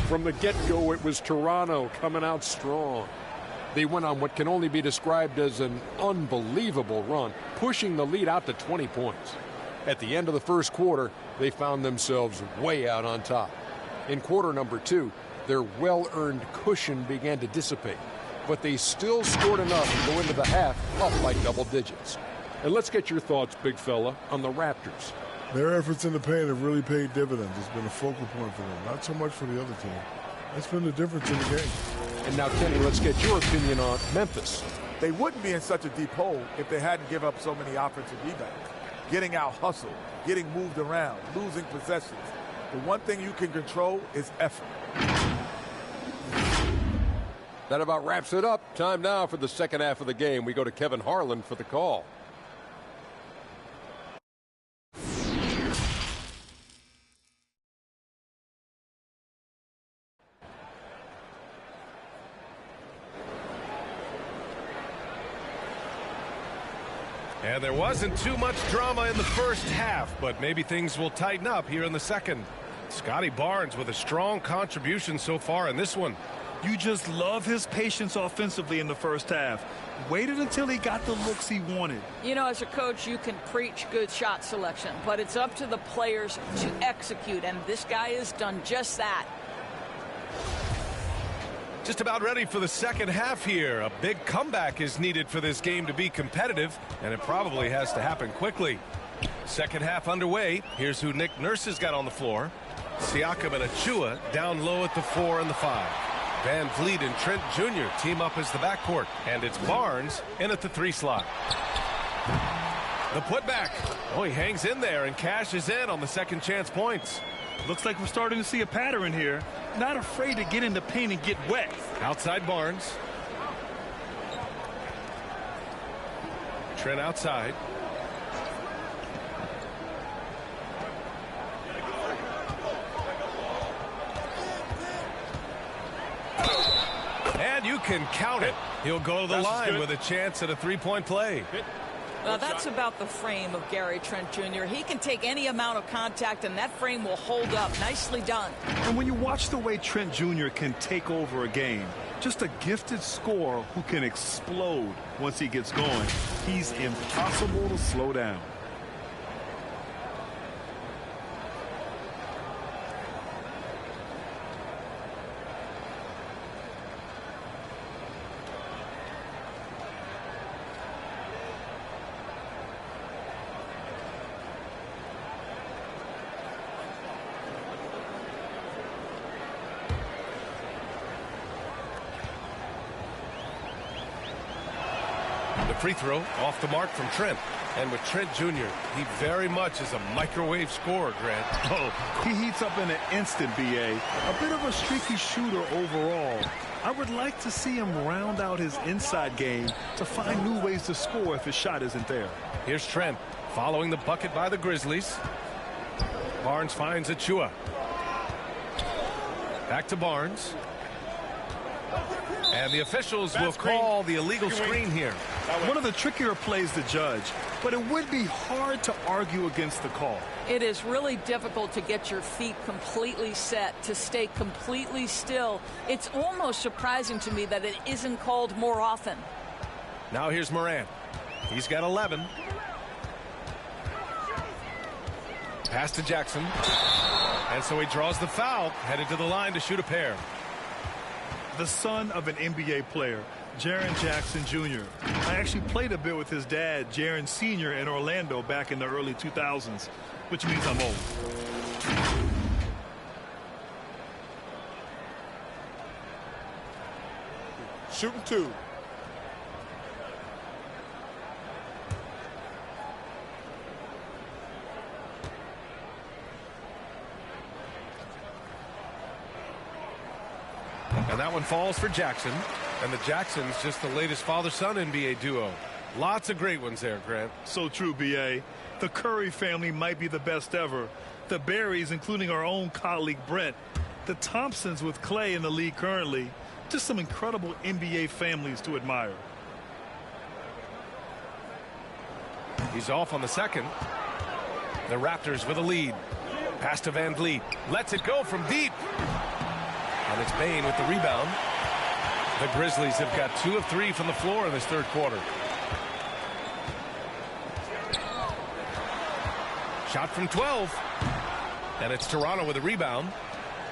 From the get-go, it was Toronto coming out strong. They went on what can only be described as an unbelievable run, pushing the lead out to 20 points. At the end of the first quarter, they found themselves way out on top. In quarter number 2, their well-earned cushion began to dissipate, but they still scored enough to go into the half up by double digits. And let's get your thoughts, big fella, on the Raptors. Their efforts in the paint have really paid dividends. It's been a focal point for them, not so much for the other team. That's been the difference in the game. And now, Kenny, let's get your opinion on Memphis. They wouldn't be in such a deep hole if they hadn't given up so many offensive rebounds. Getting out hustled, getting moved around, losing possessions. The one thing you can control is effort. That about wraps it up. Time now for the second half of the game. We go to Kevin Harlan for the call. And there wasn't too much drama in the first half, but maybe things will tighten up here in the second. Scotty Barnes with a strong contribution so far in this one. You just love his patience offensively in the first half. Waited until he got the looks he wanted. You know, as a coach, you can preach good shot selection, but it's up to the players to execute, and this guy has done just that. Just about ready for the second half here. A big comeback is needed for this game to be competitive, and it probably has to happen quickly. Second half underway. Here's who Nick Nurse has got on the floor. Siakam and Achua down low at the 4 and the 5. Van Vliet and Trent Jr. team up as the backcourt, and it's Barnes in at the 3 slot. The putback. Oh, he hangs in there and cashes in on the second chance points. Looks like we're starting to see a pattern here. Not afraid to get in the paint and get wet. Outside Barnes. Trent outside. And you can count it. He'll go to the line with a chance at a three-point play. Now, that's about the frame of Gary Trent Jr. He can take any amount of contact, and that frame will hold up. Nicely done. And when you watch the way Trent Jr. can take over a game, just a gifted scorer who can explode once he gets going. He's impossible to slow down. The free throw off the mark from Trent. And with Trent Jr., he very much is a microwave scorer, Grant. Oh, he heats up in an instant, B.A. A bit of a streaky shooter overall. I would like to see him round out his inside game to find new ways to score if his shot isn't there. Here's Trent following the bucket by the Grizzlies. Barnes finds Achua. Back to Barnes. And the officials will call the illegal screen here. One of the trickier plays to judge, but it would be hard to argue against the call. It is really difficult to get your feet completely set, to stay completely still. It's almost surprising to me that it isn't called more often. Now here's Morant. He's got 11. Pass to Jackson. And so he draws the foul, headed to the line to shoot a pair. The son of an NBA player, Jaren Jackson Jr. I actually played a bit with his dad, Jaren Sr. in Orlando back in the early 2000s, which means I'm old. Shooting 2. And that one falls for Jackson. And the Jackson's just the latest father-son NBA duo. Lots of great ones there, Grant. So true, B.A. The Curry family might be the best ever. The Berrys, including our own colleague Brent. The Thompsons with Clay in the league currently. Just some incredible NBA families to admire. He's off on the second. The Raptors with a lead. Pass to Van Vliet. Lets it go from deep. And it's Bane with the rebound. The Grizzlies have got 2 of 3 from the floor in this third quarter. Shot from 12. And it's Toronto with a rebound.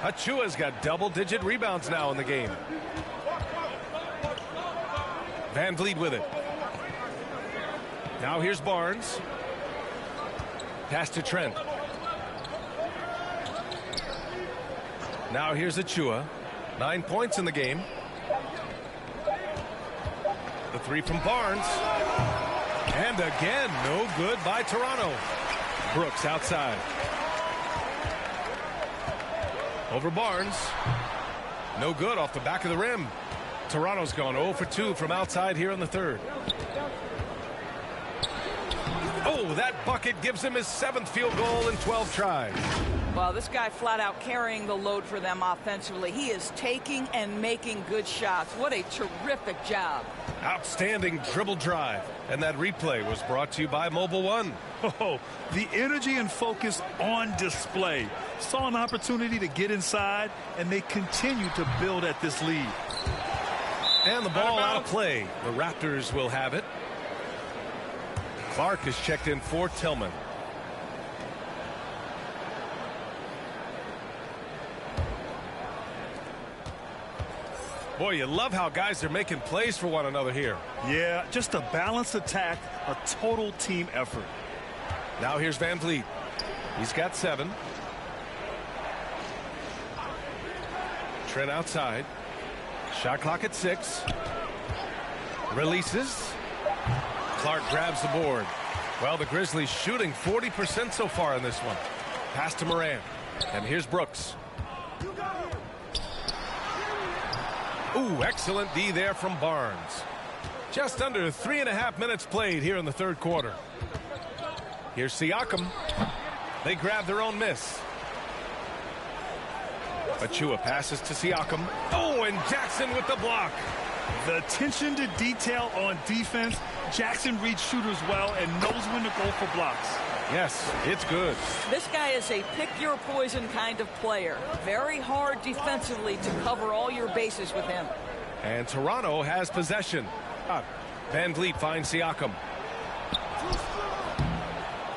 Achua's got double-digit rebounds now in the game. Van Vliet with it. Now here's Barnes. Pass to Trent. Now here's Achua. 9 points in the game. The three from Barnes. And again, no good by Toronto. Brooks outside. Over Barnes. No good off the back of the rim. Toronto's gone 0 for 2 from outside here in the third. Oh, that bucket gives him his 7th field goal in 12 tries. Well, this guy flat out carrying the load for them offensively. He is taking and making good shots. What a terrific job. Outstanding dribble drive. And that replay was brought to you by Mobile One. Oh, the energy and focus on display. Saw an opportunity to get inside, and they continue to build at this lead. And the ball out of play. The Raptors will have it. Clark has checked in for Tillman. Boy, you love how guys are making plays for one another here. Yeah, just a balanced attack, a total team effort. Now here's Van Vliet. He's got 7. Trent outside. Shot clock at 6. Releases. Clark grabs the board. Well, the Grizzlies shooting 40% so far in this one. Pass to Morant. And here's Brooks. Ooh, excellent D there from Barnes. Just under 3.5 minutes played here in the third quarter. Here's Siakam. They grab their own miss. Achua passes to Siakam. Oh, and Jackson with the block. The attention to detail on defense. Jackson reads shooters well and knows when to go for blocks. Yes, it's good. This guy is a pick-your-poison kind of player. Very hard defensively to cover all your bases with him. And Toronto has possession. Van Vliet finds Siakam.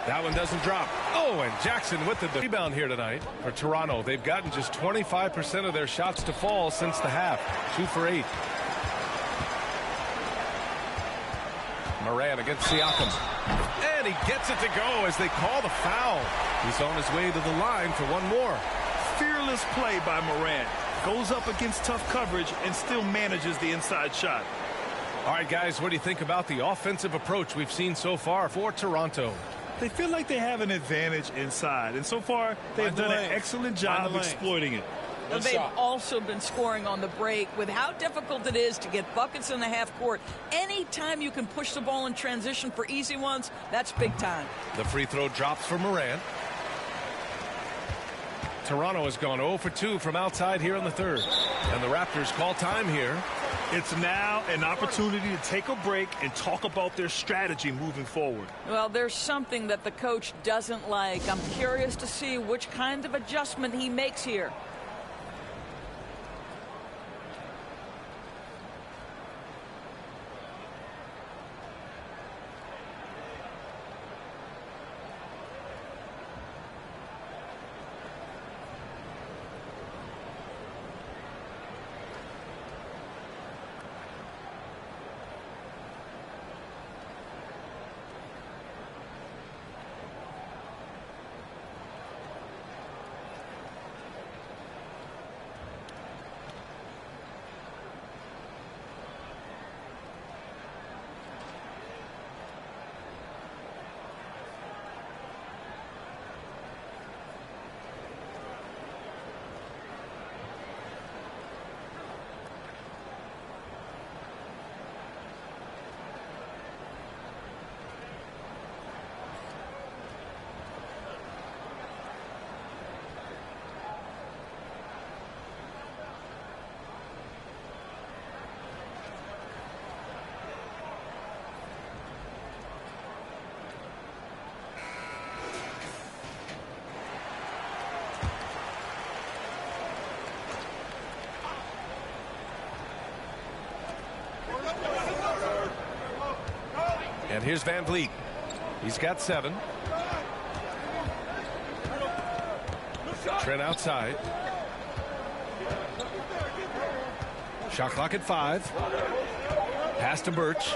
That one doesn't drop. Oh, and Jackson with the rebound here tonight for Toronto. They've gotten just 25% of their shots to fall since the half. 2 for 8. Morant against Siakam. And he gets it to go as they call the foul. He's on his way to the line for one more. Fearless play by Morant. Goes up against tough coverage and still manages the inside shot. All right, guys, what do you think about the offensive approach we've seen so far for Toronto? They feel like they have an advantage inside, and so far they've done an excellent job exploiting it. They've also been scoring on the break. With how difficult it is to get buckets in the half court, anytime you can push the ball in transition for easy ones, that's big time. The free throw drops for Morant. Toronto has gone 0 for 2 from outside here in the third. And the Raptors call time here. It's now an opportunity to take a break and talk about their strategy moving forward. Well, there's something that the coach doesn't like. I'm curious to see which kind of adjustment he makes here. And here's Van Vliet. He's got 7. Trent outside. Shot clock at 5. Pass to Birch.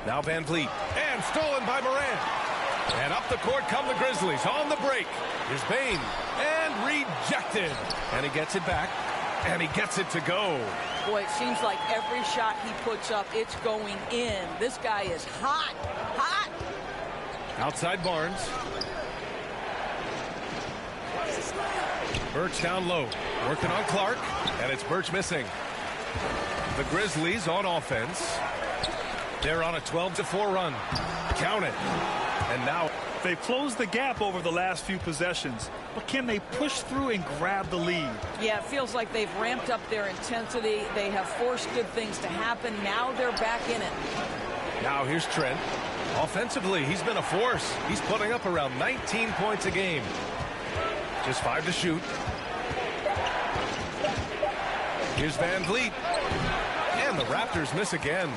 Now Van Vliet. And stolen by Morant. And up the court come the Grizzlies on the break. Here's Bain. And rejected. And he gets it back. And he gets it to go. Boy, it seems like every shot he puts up, it's going in. This guy is hot, hot. Outside Barnes. Birch down low. Working on Clark. And it's Birch missing. The Grizzlies on offense. They're on a 12-4 run. Count it. And now they've closed the gap over the last few possessions, but can they push through and grab the lead? Yeah, it feels like they've ramped up their intensity. They have forced good things to happen. Now they're back in it. Now here's Trent. Offensively, he's been a force. He's putting up around 19 points a game. Just 5 to shoot. Here's Van Vliet. And the Raptors miss again.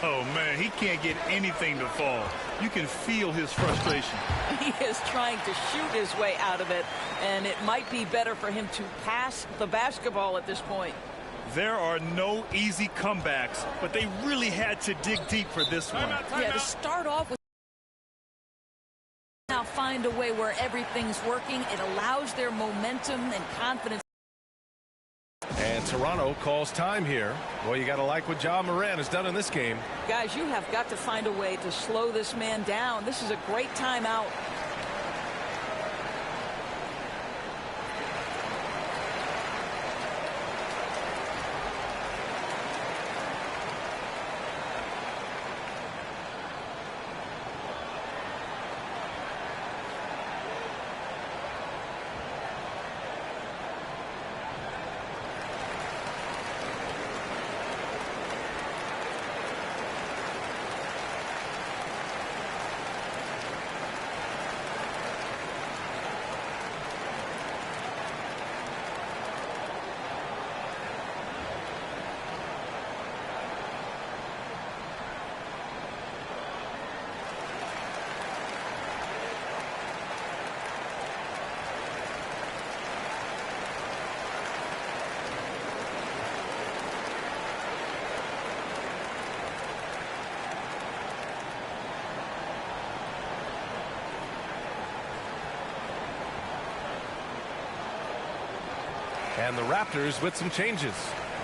Oh, man, he can't get anything to fall. You can feel his frustration. He is trying to shoot his way out of it, and it might be better for him to pass the basketball at this point. There are no easy comebacks, but they really had to dig deep for this one. Yeah, to start off with, now find a way where everything's working. It allows their momentum and confidence. And Toronto calls time here. Well, you got to like what Ja Morant has done in this game. Guys, you have got to find a way to slow this man down. This is a great timeout. And the Raptors with some changes.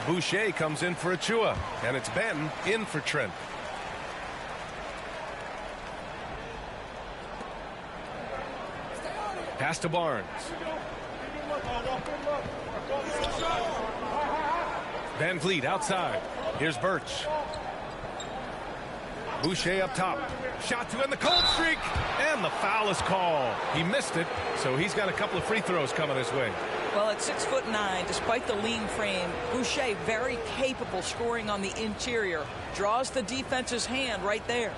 Boucher comes in for Achua, and it's Benton in for Trent. Pass to Barnes. Van Vliet outside. Here's Birch. Boucher up top. Shot to end the cold streak. And the foul is called. He missed it, so he's got a couple of free throws coming his way. Well, at 6'9", despite the lean frame, Boucher very capable scoring on the interior. Draws the defense's hand right there.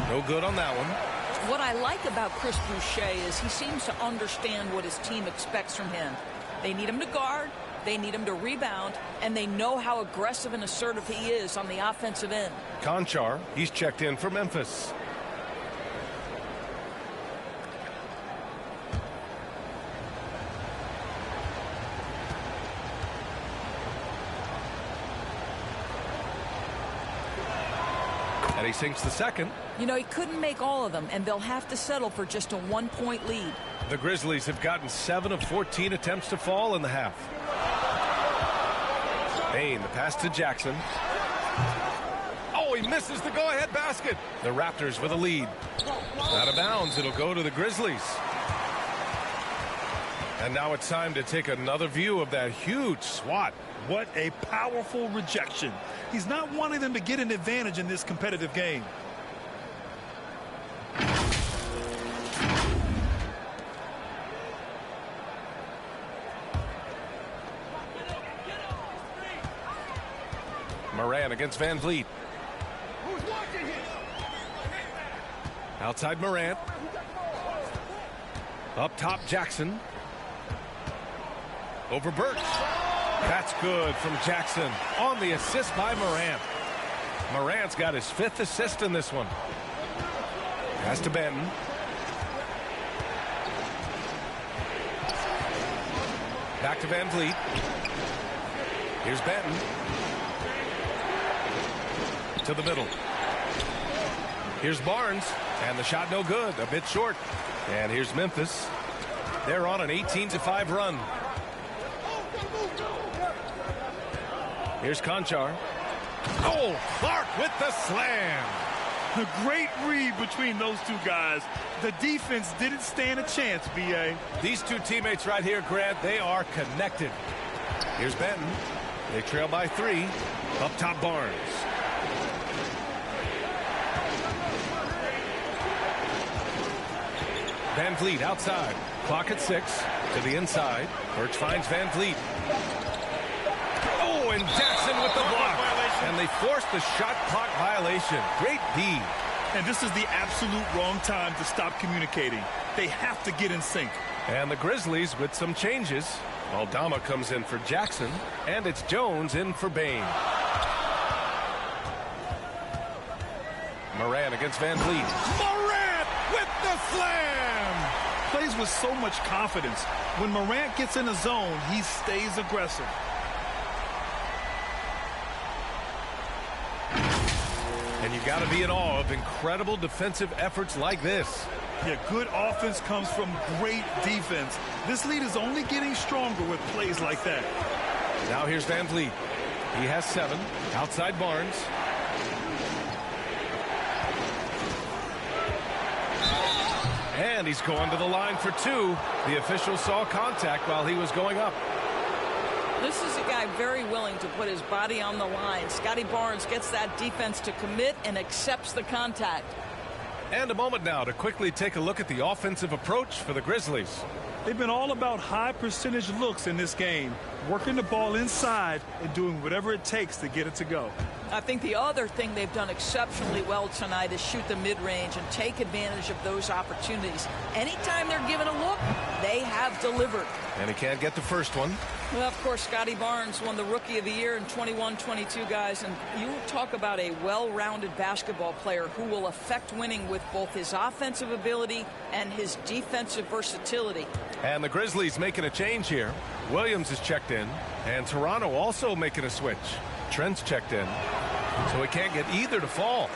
No good on that one. What I like about Chris Boucher is he seems to understand what his team expects from him. They need him to guard, they need him to rebound, and they know how aggressive and assertive he is on the offensive end. Conchar, he's checked in for Memphis. And he sinks the second. You know, he couldn't make all of them, and they'll have to settle for just a 1-point lead. The Grizzlies have gotten 7 of 14 attempts to fall in the half. Bain, the pass to Jackson. Oh, he misses the go-ahead basket. The Raptors with a lead. Out of bounds, it'll go to the Grizzlies. And now it's time to take another view of that huge swat. What a powerful rejection. He's not wanting them to get an advantage in this competitive game. Moran against Van Vliet. Outside Morant. Up top Jackson. Over Birch. That's good from Jackson on the assist by Morant. Morant's got his 5th assist in this one. Pass to Benton. Back to Van Vliet. Here's Benton. To the middle. Here's Barnes. And the shot no good. A bit short. And here's Memphis. They're on an 18-5 run. Here's Conchar. Oh, Clark with the slam. A great read between those two guys. The defense didn't stand a chance, B.A. These two teammates right here, Grant, they are connected. Here's Benton. They trail by 3. Up top Barnes. Van Vliet outside. Clock at 6. To the inside. Birch finds Van Vliet. Oh, and Jackson with the block. And they forced the shot clock violation. Great D. And this is the absolute wrong time to stop communicating. They have to get in sync. And the Grizzlies with some changes. Aldama comes in for Jackson. And it's Jones in for Bain. Morant against Van Vliet. Morant with the slam. Plays with so much confidence. When Morant gets in the zone, he stays aggressive. And you got to be in awe of incredible defensive efforts like this. Yeah, good offense comes from great defense. This lead is only getting stronger with plays like that. Now here's Van Vliet. He has 7. Outside Barnes. And he's going to the line for 2. The official saw contact while he was going up. This is a guy very willing to put his body on the line. Scotty Barnes gets that defense to commit and accepts the contact. And a moment now to quickly take a look at the offensive approach for the Grizzlies. They've been all about high percentage looks in this game, working the ball inside and doing whatever it takes to get it to go. I think the other thing they've done exceptionally well tonight is shoot the mid-range and take advantage of those opportunities. Anytime they're given a look, they have delivered. And he can't get the first one. Well, of course, Scotty Barnes won the Rookie of the Year in 21-22, guys. And you talk about a well-rounded basketball player who will affect winning with both his offensive ability and his defensive versatility. And the Grizzlies making a change here. Williams is checked in. And Toronto also making a switch. Trent's checked in. So he can't get either to fall.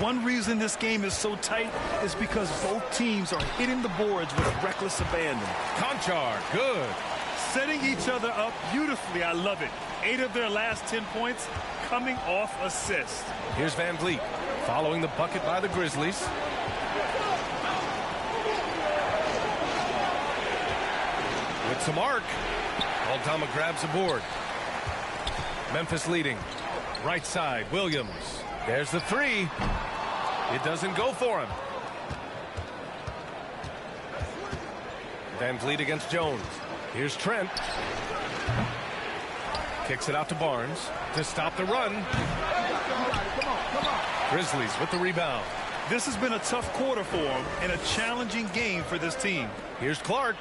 One reason this game is so tight is because both teams are hitting the boards with reckless abandon. Conchar, good. Setting each other up beautifully. I love it. 8 of their last 10 points coming off assists. Here's Van Vliet following the bucket by the Grizzlies. With some arc. Aldama grabs the board. Memphis leading. Right side, Williams. There's the three. It doesn't go for him. Van Vliet against Jones. Here's Trent. Kicks it out to Barnes to stop the run. Grizzlies with the rebound. This has been a tough quarter for them and a challenging game for this team. Here's Clark.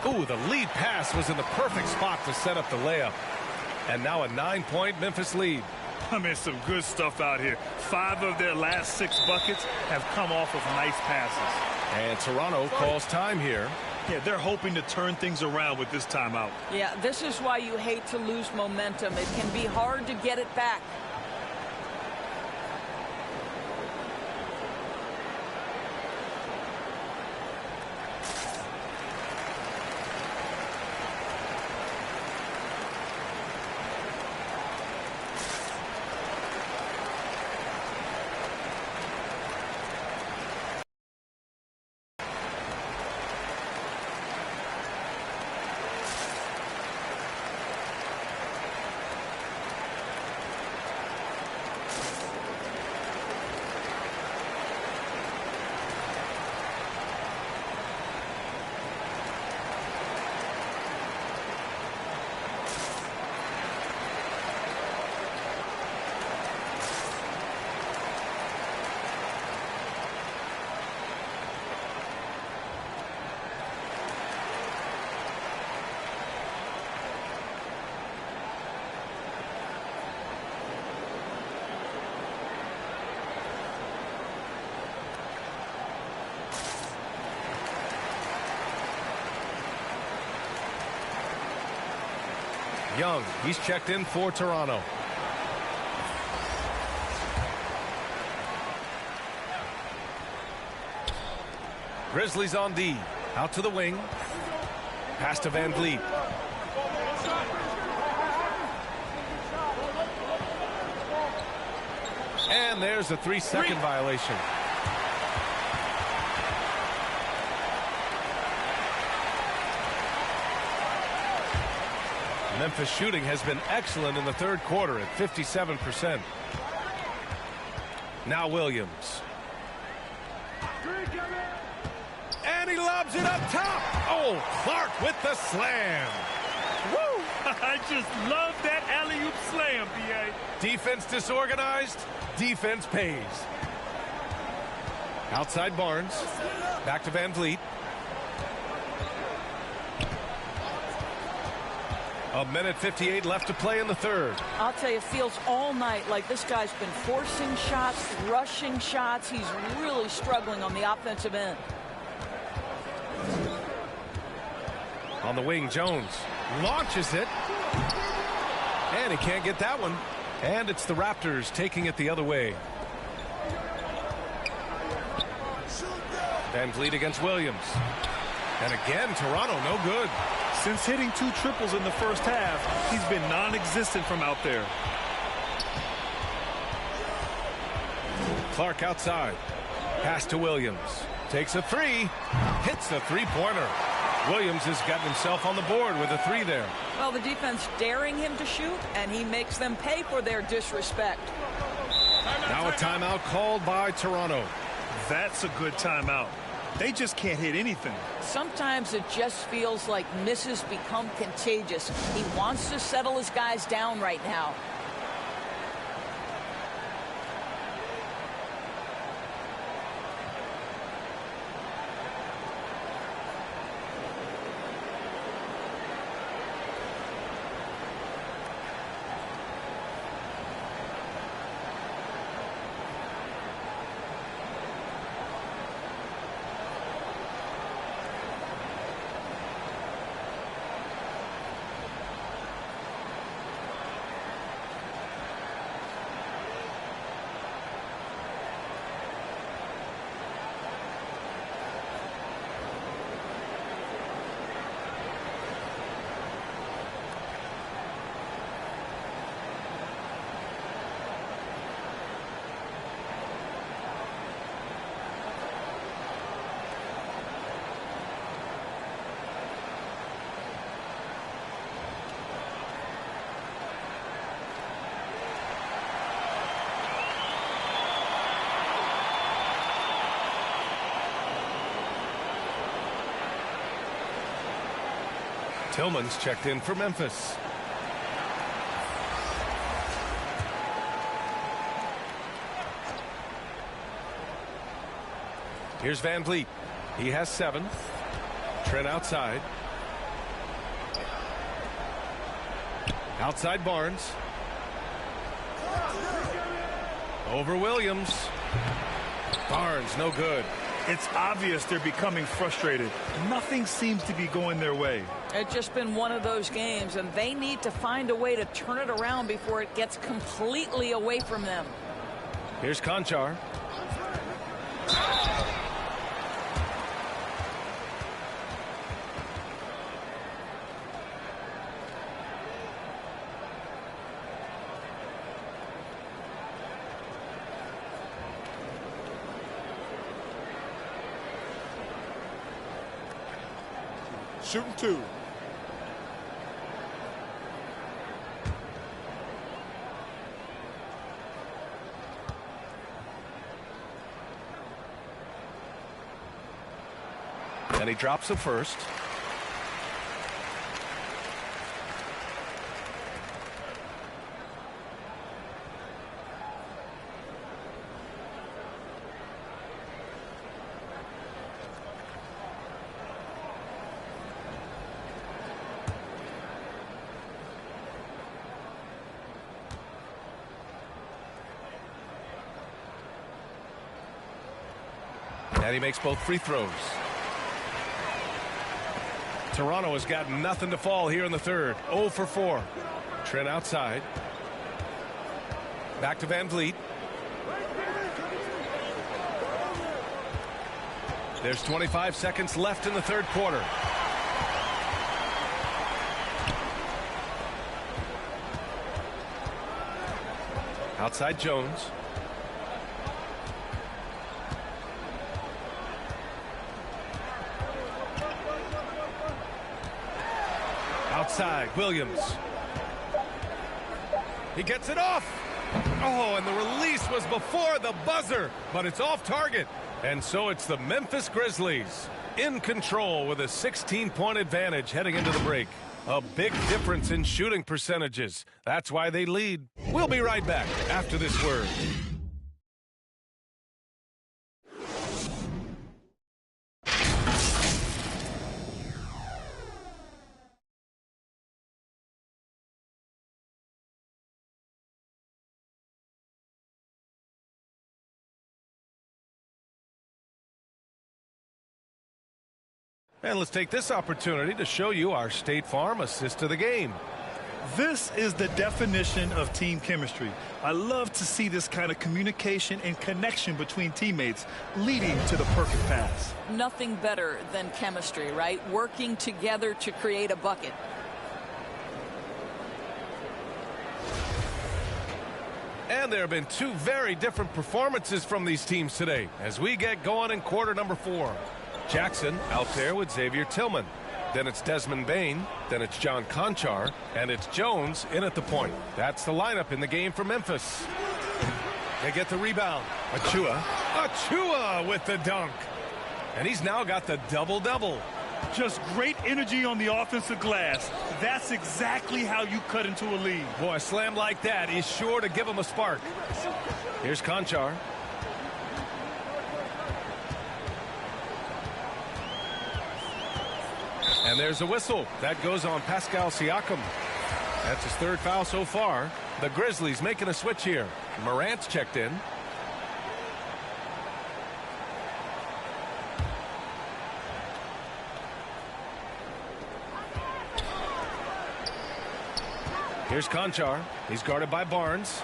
Ooh, the lead pass was in the perfect spot to set up the layup. And now a 9-point Memphis lead. I mean, some good stuff out here. 5 of their last 6 buckets have come off of nice passes. And Toronto calls time here. Yeah, they're hoping to turn things around with this timeout. Yeah, this is why you hate to lose momentum. It can be hard to get it back. Young, he's checked in for Toronto. Grizzlies on D. Out to the wing. Pass to Van Vliet. And there's a 3-second violation. Memphis shooting has been excellent in the third quarter at 57%. Now Williams. And he lobs it up top. Oh, Clark with the slam. Woo! I just love that alley-oop slam, B.A. Defense disorganized. Defense pays. Outside Barnes. Back to Van Vliet. A minute 58 left to play in the third. I'll tell you, it feels all night like this guy's been forcing shots, rushing shots. He's really struggling on the offensive end. On the wing, Jones launches it. And he can't get that one. And it's the Raptors taking it the other way. Van Vliet against Williams. And again, Toronto no good. Since hitting 2 triples in the first half, he's been non-existent from out there. Clark outside. Pass to Williams. Takes a 3. Hits the three-pointer. Williams has gotten himself on the board with a 3 there. Well, the defense daring him to shoot, and he makes them pay for their disrespect. Now a timeout called by Toronto. That's a good timeout. They just can't hit anything. Sometimes it just feels like misses become contagious. He wants to settle his guys down right now. Tillman's checked in for Memphis. Here's Van Vliet. He has 7. Trent outside. Outside Barnes. Over Williams. Barnes, no good. It's obvious they're becoming frustrated. Nothing seems to be going their way. It's just been one of those games, and they need to find a way to turn it around before it gets completely away from them. Here's Conchar. Shooting 2. And he drops it first. And he makes both free throws. Toronto has got nothing to fall here in the third. 0 for 4. Trent outside. Back to Van Vliet. There's 25 seconds left in the third quarter. Outside Jones. Outside, Williams. He gets it off. Oh, and the release was before the buzzer, but it's off target. And so it's the Memphis Grizzlies in control with a 16-point advantage heading into the break. A big difference in shooting percentages. That's why they lead. We'll be right back after this word. And let's take this opportunity to show you our State Farm assist to the game. This is the definition of team chemistry. I love to see this kind of communication and connection between teammates leading to the perfect pass. Nothing better than chemistry, right? Working together to create a bucket. And there have been two very different performances from these teams today as we get going in quarter number 4. Jackson out there with Xavier Tillman. Then it's Desmond Bain. Then it's John Conchar. And it's Jones in at the point. That's the lineup in the game for Memphis. They get the rebound. Achua with the dunk. And he's now got the double-double. Just great energy on the offensive glass. That's exactly how you cut into a lead. Boy, a slam like that is sure to give him a spark. Here's Conchar. And there's a whistle. That goes on Pascal Siakam. That's his third foul so far. The Grizzlies making a switch here. Morant's checked in. Here's Conchar. He's guarded by Barnes.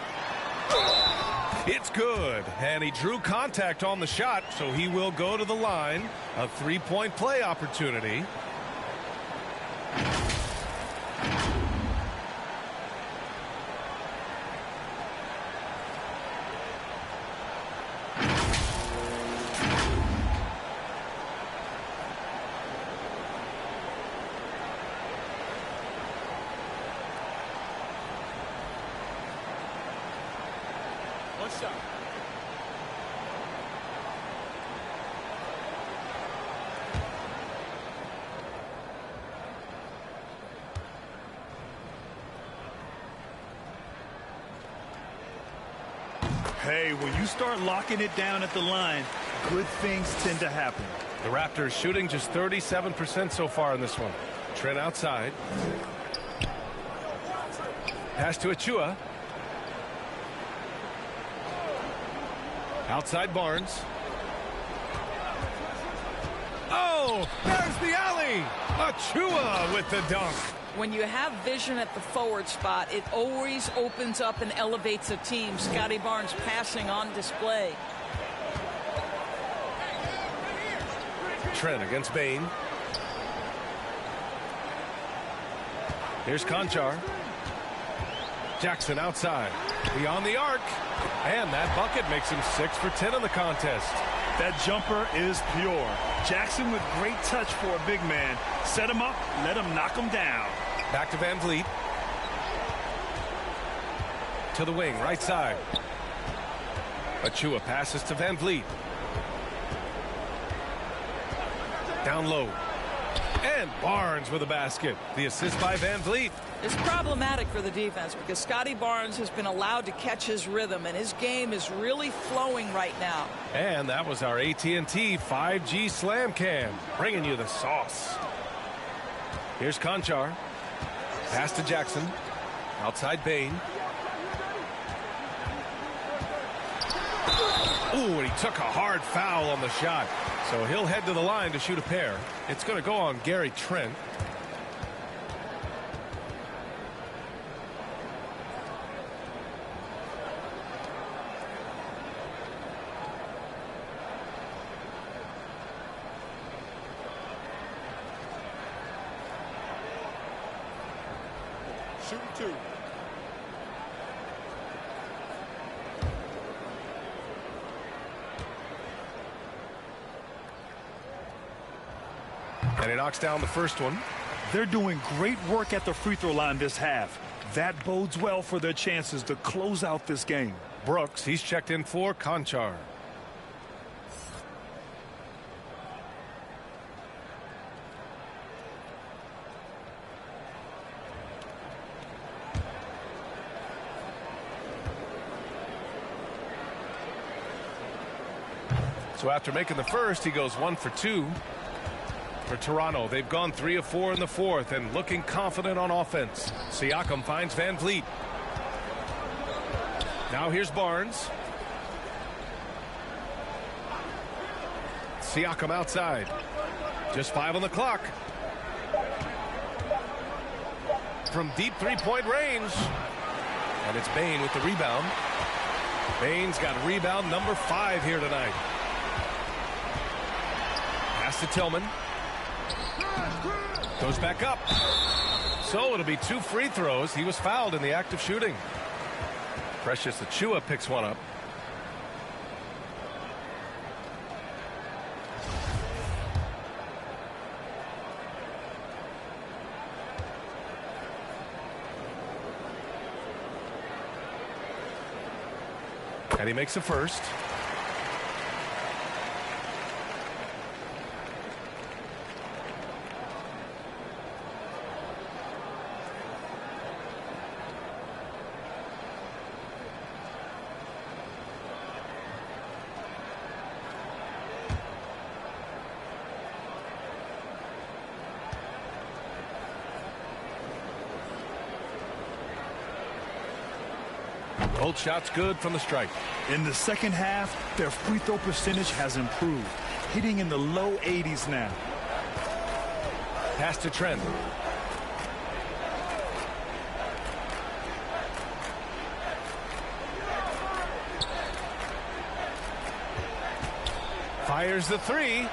It's good. And he drew contact on the shot, so he will go to the line. A three-point play opportunity. One shot. Hey, when you start locking it down at the line, good things tend to happen. The Raptors shooting just 37% so far in this one. Trent outside. Pass to Achua. Outside Barnes. Oh, there's the alley. Achua with the dunk. When you have vision at the forward spot, it always opens up and elevates a team. Scotty Barnes passing on display. Trent against Bain. Here's Conchar. Jackson outside. Beyond the arc. And that bucket makes him 6 for 10 in the contest. That jumper is pure. Jackson with great touch for a big man. Set him up, let him knock him down. Back to Van Vliet. To the wing, right side. Achua passes to Van Vliet. Down low. And Barnes with a basket. The assist by Van Vliet. It's problematic for the defense because Scotty Barnes has been allowed to catch his rhythm, and his game is really flowing right now. And that was our AT&T 5G Slam Cam, bringing you the sauce. Here's Conchar. Pass to Jackson. Outside Bain. Ooh, and he took a hard foul on the shot. So he'll head to the line to shoot a pair. It's going to go on Gary Trent. Shooting two. And he knocks down the first one. They're doing great work at the free throw line this half. That bodes well for their chances to close out this game. Brooks, he's checked in for Conchar. So after making the first, he goes 1 for 2. For Toronto, they've gone 3 of 4 in the fourth and looking confident on offense. Siakam finds Van Vliet. Now here's Barnes. Siakam outside. Just 5 on the clock. From deep three-point range. And it's Bain with the rebound. Bain's got rebound number 5 here tonight. Pass to Tillman. Goes back up. So it'll be 2 free throws. He was fouled in the act of shooting. Precious Achua picks one up. And he makes a first. Both shots good from the stripe. In the second half, their free throw percentage has improved, hitting in the low 80s now. Pass to Trent. Fires the three.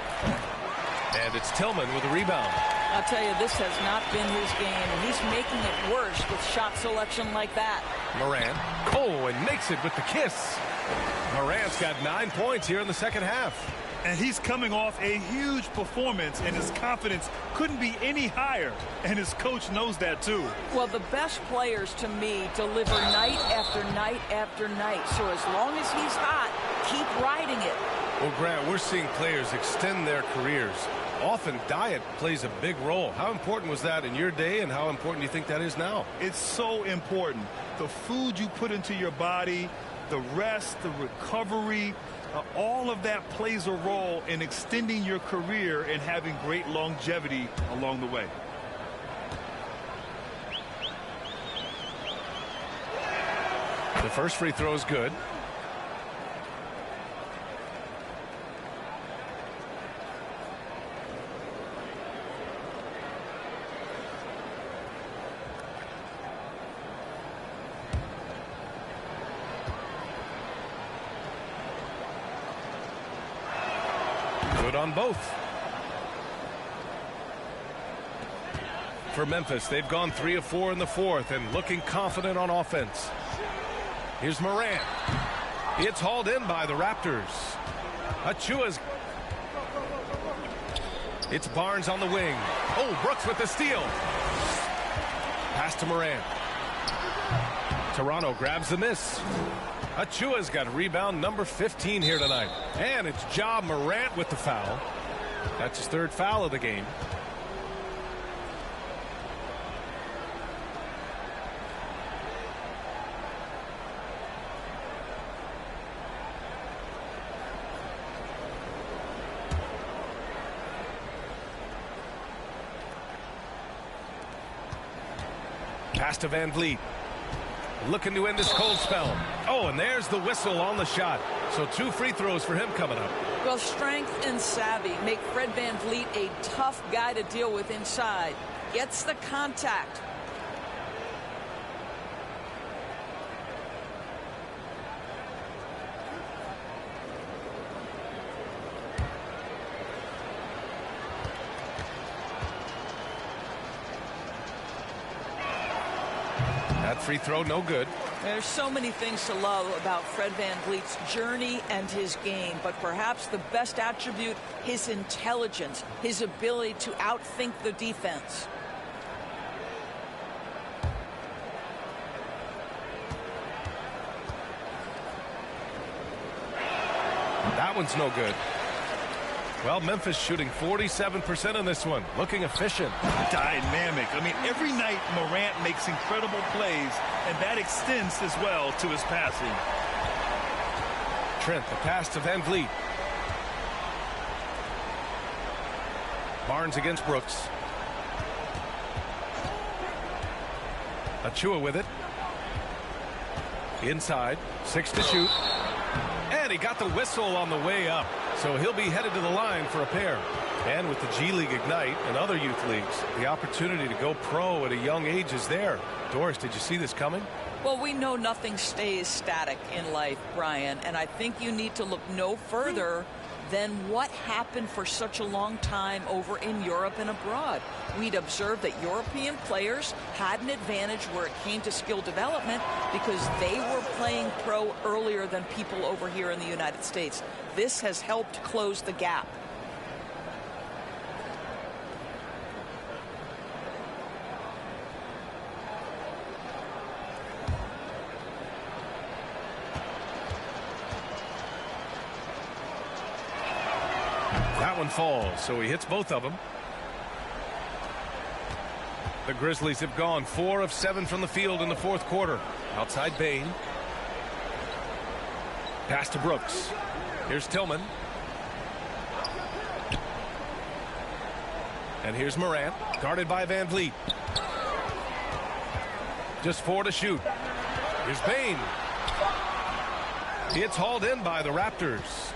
And it's Tillman with a rebound. I'll tell you, this has not been his game, and he's making it worse with shot selection like that. Morant. Oh, and makes it with the kiss. Morant's got 9 points here in the second half. And he's coming off a huge performance, and his confidence couldn't be any higher. And his coach knows that, too. Well, the best players, to me, deliver night after night after night. So as long as he's hot, keep riding it. Well, Grant, we're seeing players extend their careers. Often diet plays a big role. How important was that in your day, and how important do you think that is now? It's so important. The food you put into your body, the rest, the recovery, all of that plays a role in extending your career and having great longevity along the way. The first free throw is good. Good on both. For Memphis, they've gone 3 of 4 in the fourth and looking confident on offense. Here's Morant. It's hauled in by the Raptors. Achua's. It's Barnes on the wing. Oh, Brooks with the steal. Pass to Morant. Toronto grabs the miss. Achua's got rebound number 15 here tonight. And it's Ja Morant with the foul. That's his third foul of the game. Pass to Van Vliet. Looking to end this cold spell. Oh, and there's the whistle on the shot. So 2 free throws for him coming up. Well, strength and savvy make Fred Van Vliet a tough guy to deal with inside. Gets the contact. That free throw, no good. There's so many things to love about Fred Van Vliet's journey and his game, but perhaps the best attribute, his intelligence, his ability to outthink the defense. That one's no good. Well, Memphis shooting 47% in this one. Looking efficient. Dynamic. I mean, every night Morant makes incredible plays, and that extends as well to his passing. Trent, the pass to Van Vliet. Barnes against Brooks. Achua with it. Inside. 6 to shoot. And he got the whistle on the way up. So he'll be headed to the line for a pair. And with the G League Ignite and other youth leagues, the opportunity to go pro at a young age is there. Doris, did you see this coming? Well, we know nothing stays static in life, Brian, and I think you need to look no further than what happened for such a long time over in Europe and abroad. We'd observed that European players had an advantage where it came to skill development because they were playing pro earlier than people over here in the United States. This has helped close the gap. That one falls, so he hits both of them. The Grizzlies have gone 4 of 7 from the field in the fourth quarter. Outside Bain. Pass to Brooks. Here's Tillman. And here's Morant, guarded by Van Vliet. Just 4 to shoot. Here's Bain. It's hauled in by the Raptors.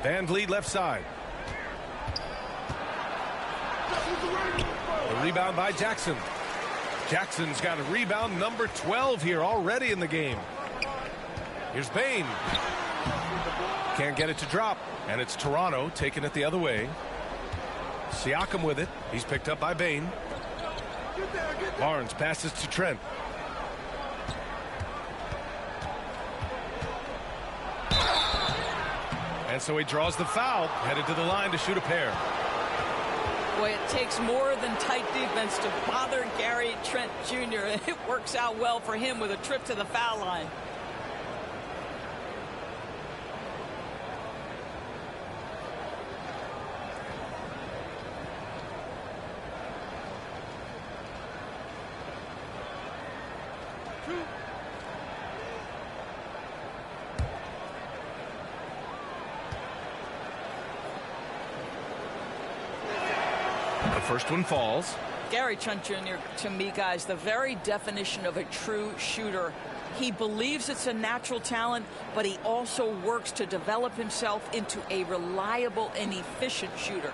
Van Vliet left side. The rebound by Jackson. Jackson's got a rebound number 12 here already in the game. Here's Bain. Can't get it to drop. And it's Toronto taking it the other way. Siakam with it. He's picked up by Bain. Barnes passes to Trent. And so he draws the foul, headed to the line to shoot a pair. Boy, it takes more than tight defense to bother Gary Trent Jr. It works out well for him with a trip to the foul line. First one falls. Gary Trent Jr., to me, guys, the very definition of a true shooter. He believes it's a natural talent, but he also works to develop himself into a reliable and efficient shooter.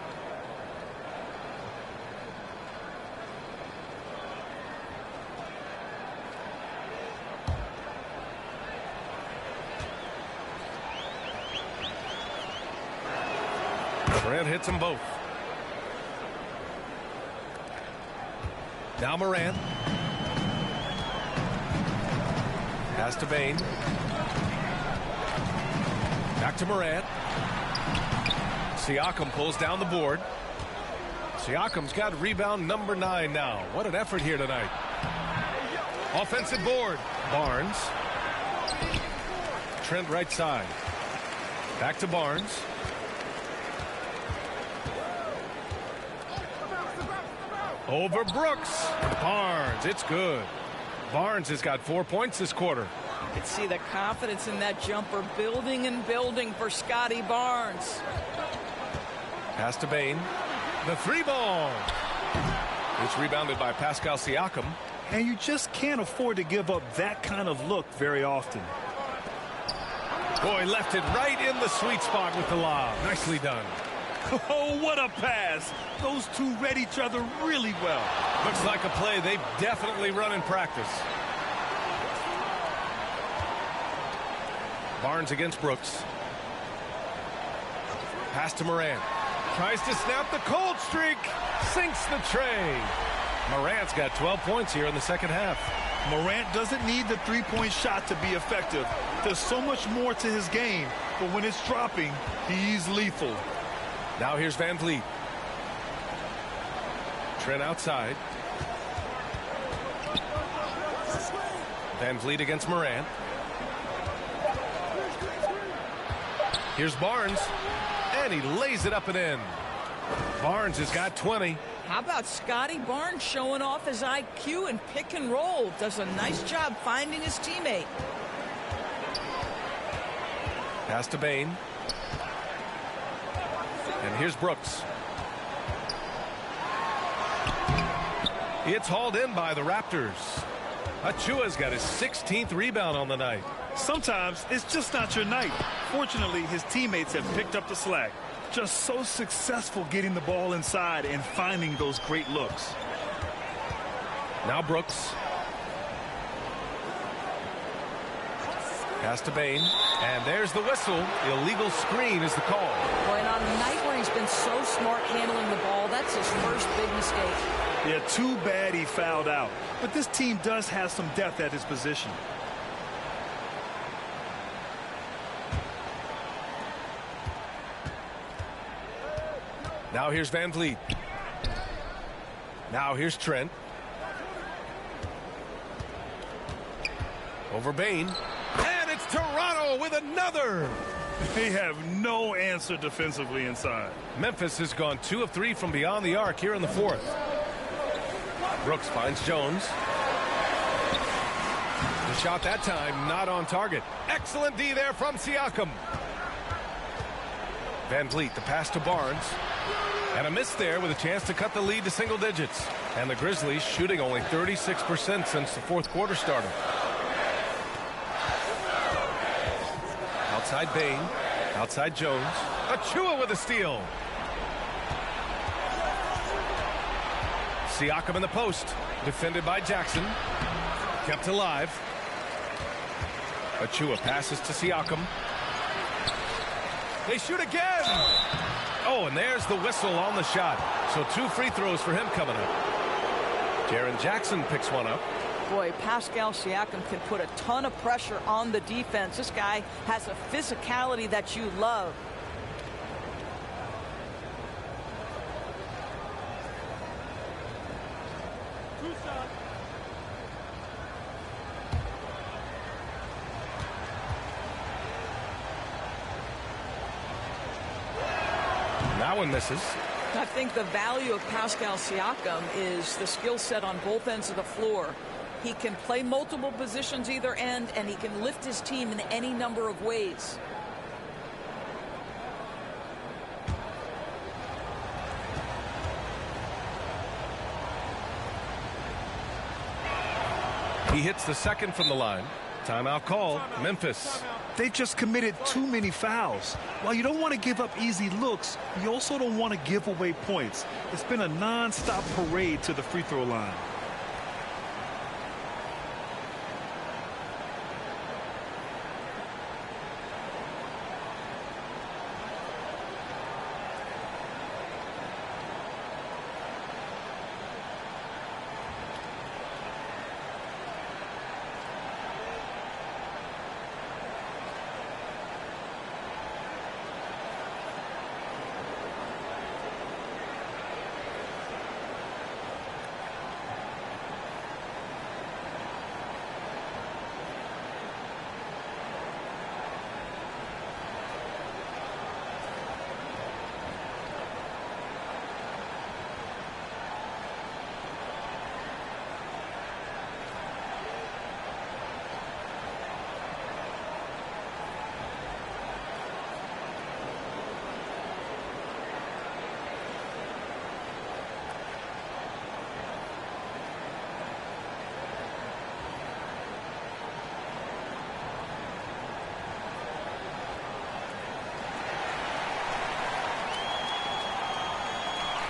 Morant hits them both. Now Morant. Pass to Bain. Back to Morant. Siakam pulls down the board. Siakam's got rebound number 9 now. What an effort here tonight. Offensive board. Barnes. Trent right side. Back to Barnes. Over Brooks. Barnes, it's good. Barnes has got 4 points this quarter. You can see the confidence in that jumper building and building for Scotty Barnes. Pass to Bain. The 3-ball. It's rebounded by Pascal Siakam. And you just can't afford to give up that kind of look very often. Boy, left it right in the sweet spot with the lob. Nicely done. Oh, what a pass. Those two read each other really well. Looks like a play they've definitely run in practice. Barnes against Brooks. Pass to Morant. Tries to snap the cold streak. Sinks the tray. Morant's got 12 points here in the second half. Morant doesn't need the three-point shot to be effective. There's so much more to his game, but when it's dropping, he's lethal. Now here's Van Vliet. Trent outside. Van Vliet against Morant. Here's Barnes. And he lays it up and in. Barnes has got 20. How about Scotty Barnes showing off his IQ and pick and roll? Does a nice job finding his teammate. Pass to Bain. And here's Brooks. It's hauled in by the Raptors. Achua's got his 16th rebound on the night. Sometimes it's just not your night. Fortunately, his teammates have picked up the slack. Just so successful getting the ball inside and finding those great looks. Now Brooks. Pass to Bain. And there's the whistle. Illegal screen is the call. Boy, and on a night where he's been so smart handling the ball, that's his first big mistake. Yeah, too bad he fouled out. But this team does have some depth at his position. Now here's Van Vliet. Now here's Trent. Over Bain. And it's Toronto with another. They have no answer defensively inside. Memphis has gone 2 of 3 from beyond the arc here in the fourth. Brooks finds Jones. The shot that time not on target. Excellent D there from Siakam. Van Vliet, the pass to Barnes. And a miss there with a chance to cut the lead to single digits. And the Grizzlies shooting only 36% since the fourth quarter started. Outside Bain. Outside Jones. Achua with a steal. Siakam in the post. Defended by Jackson. Kept alive. Achua passes to Siakam. They shoot again. Oh, and there's the whistle on the shot. So 2 free throws for him coming up. Jaren Jackson picks one up. Boy, Pascal Siakam can put a ton of pressure on the defense. This guy has a physicality that you love. That one misses. I think the value of Pascal Siakam is the skill set on both ends of the floor. He can play multiple positions either end, and he can lift his team in any number of ways. He hits the second from the line. Timeout call, Memphis. They just committed too many fouls. While you don't want to give up easy looks, you also don't want to give away points. It's been a non-stop parade to the free throw line.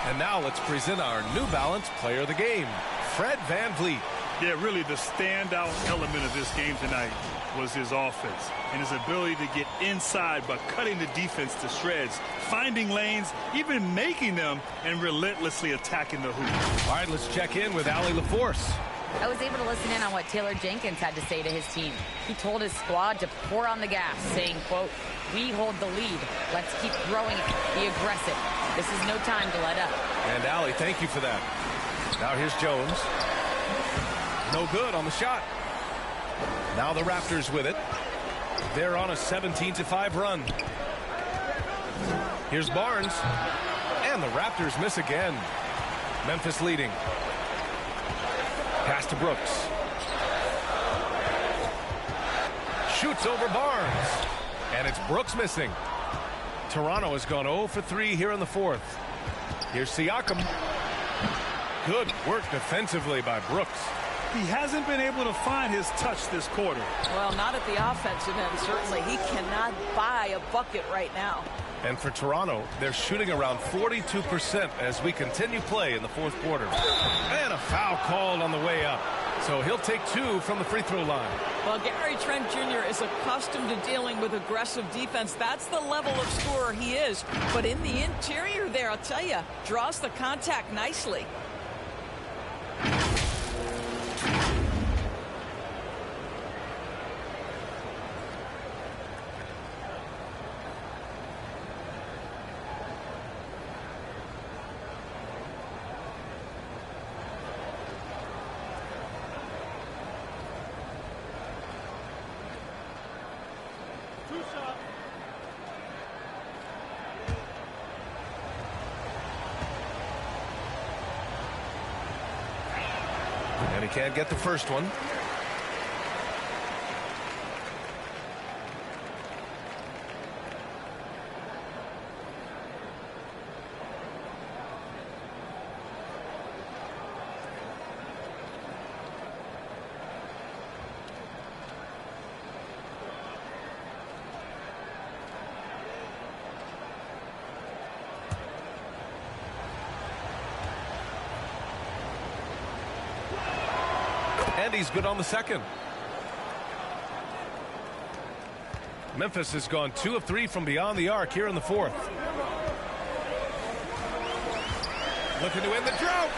And now let's present our New Balance player of the game, Fred VanVleet. Yeah, really the standout element of this game tonight was his offense and his ability to get inside by cutting the defense to shreds, finding lanes, even making them, and relentlessly attacking the hoop. All right, let's check in with Allie LaForce. I was able to listen in on what Taylor Jenkins had to say to his team. He told his squad to pour on the gas, saying, quote, "We hold the lead. Let's keep growing it. Be aggressive. This is no time to let up." And Allie, thank you for that. Now here's Jones. No good on the shot. Now the Raptors with it. They're on a 17-5 run. Here's Barnes. And the Raptors miss again. Memphis leading. Pass to Brooks. Shoots over Barnes. And it's Brooks missing. Toronto has gone 0 for 3 here in the fourth. Here's Siakam. Good work defensively by Brooks. He hasn't been able to find his touch this quarter. Well, not at the offensive end, certainly. He cannot buy a bucket right now. And for Toronto, they're shooting around 42% as we continue play in the fourth quarter. And a foul called on the way up. So he'll take 2 from the free throw line. Well, Gary Trent Jr. is accustomed to dealing with aggressive defense. That's the level of scorer he is. But in the interior there, I'll tell you, draws the contact nicely. And he can't get the first one. And he's good on the second. Memphis has gone 2 of 3 from beyond the arc here in the fourth. Looking to end the drought.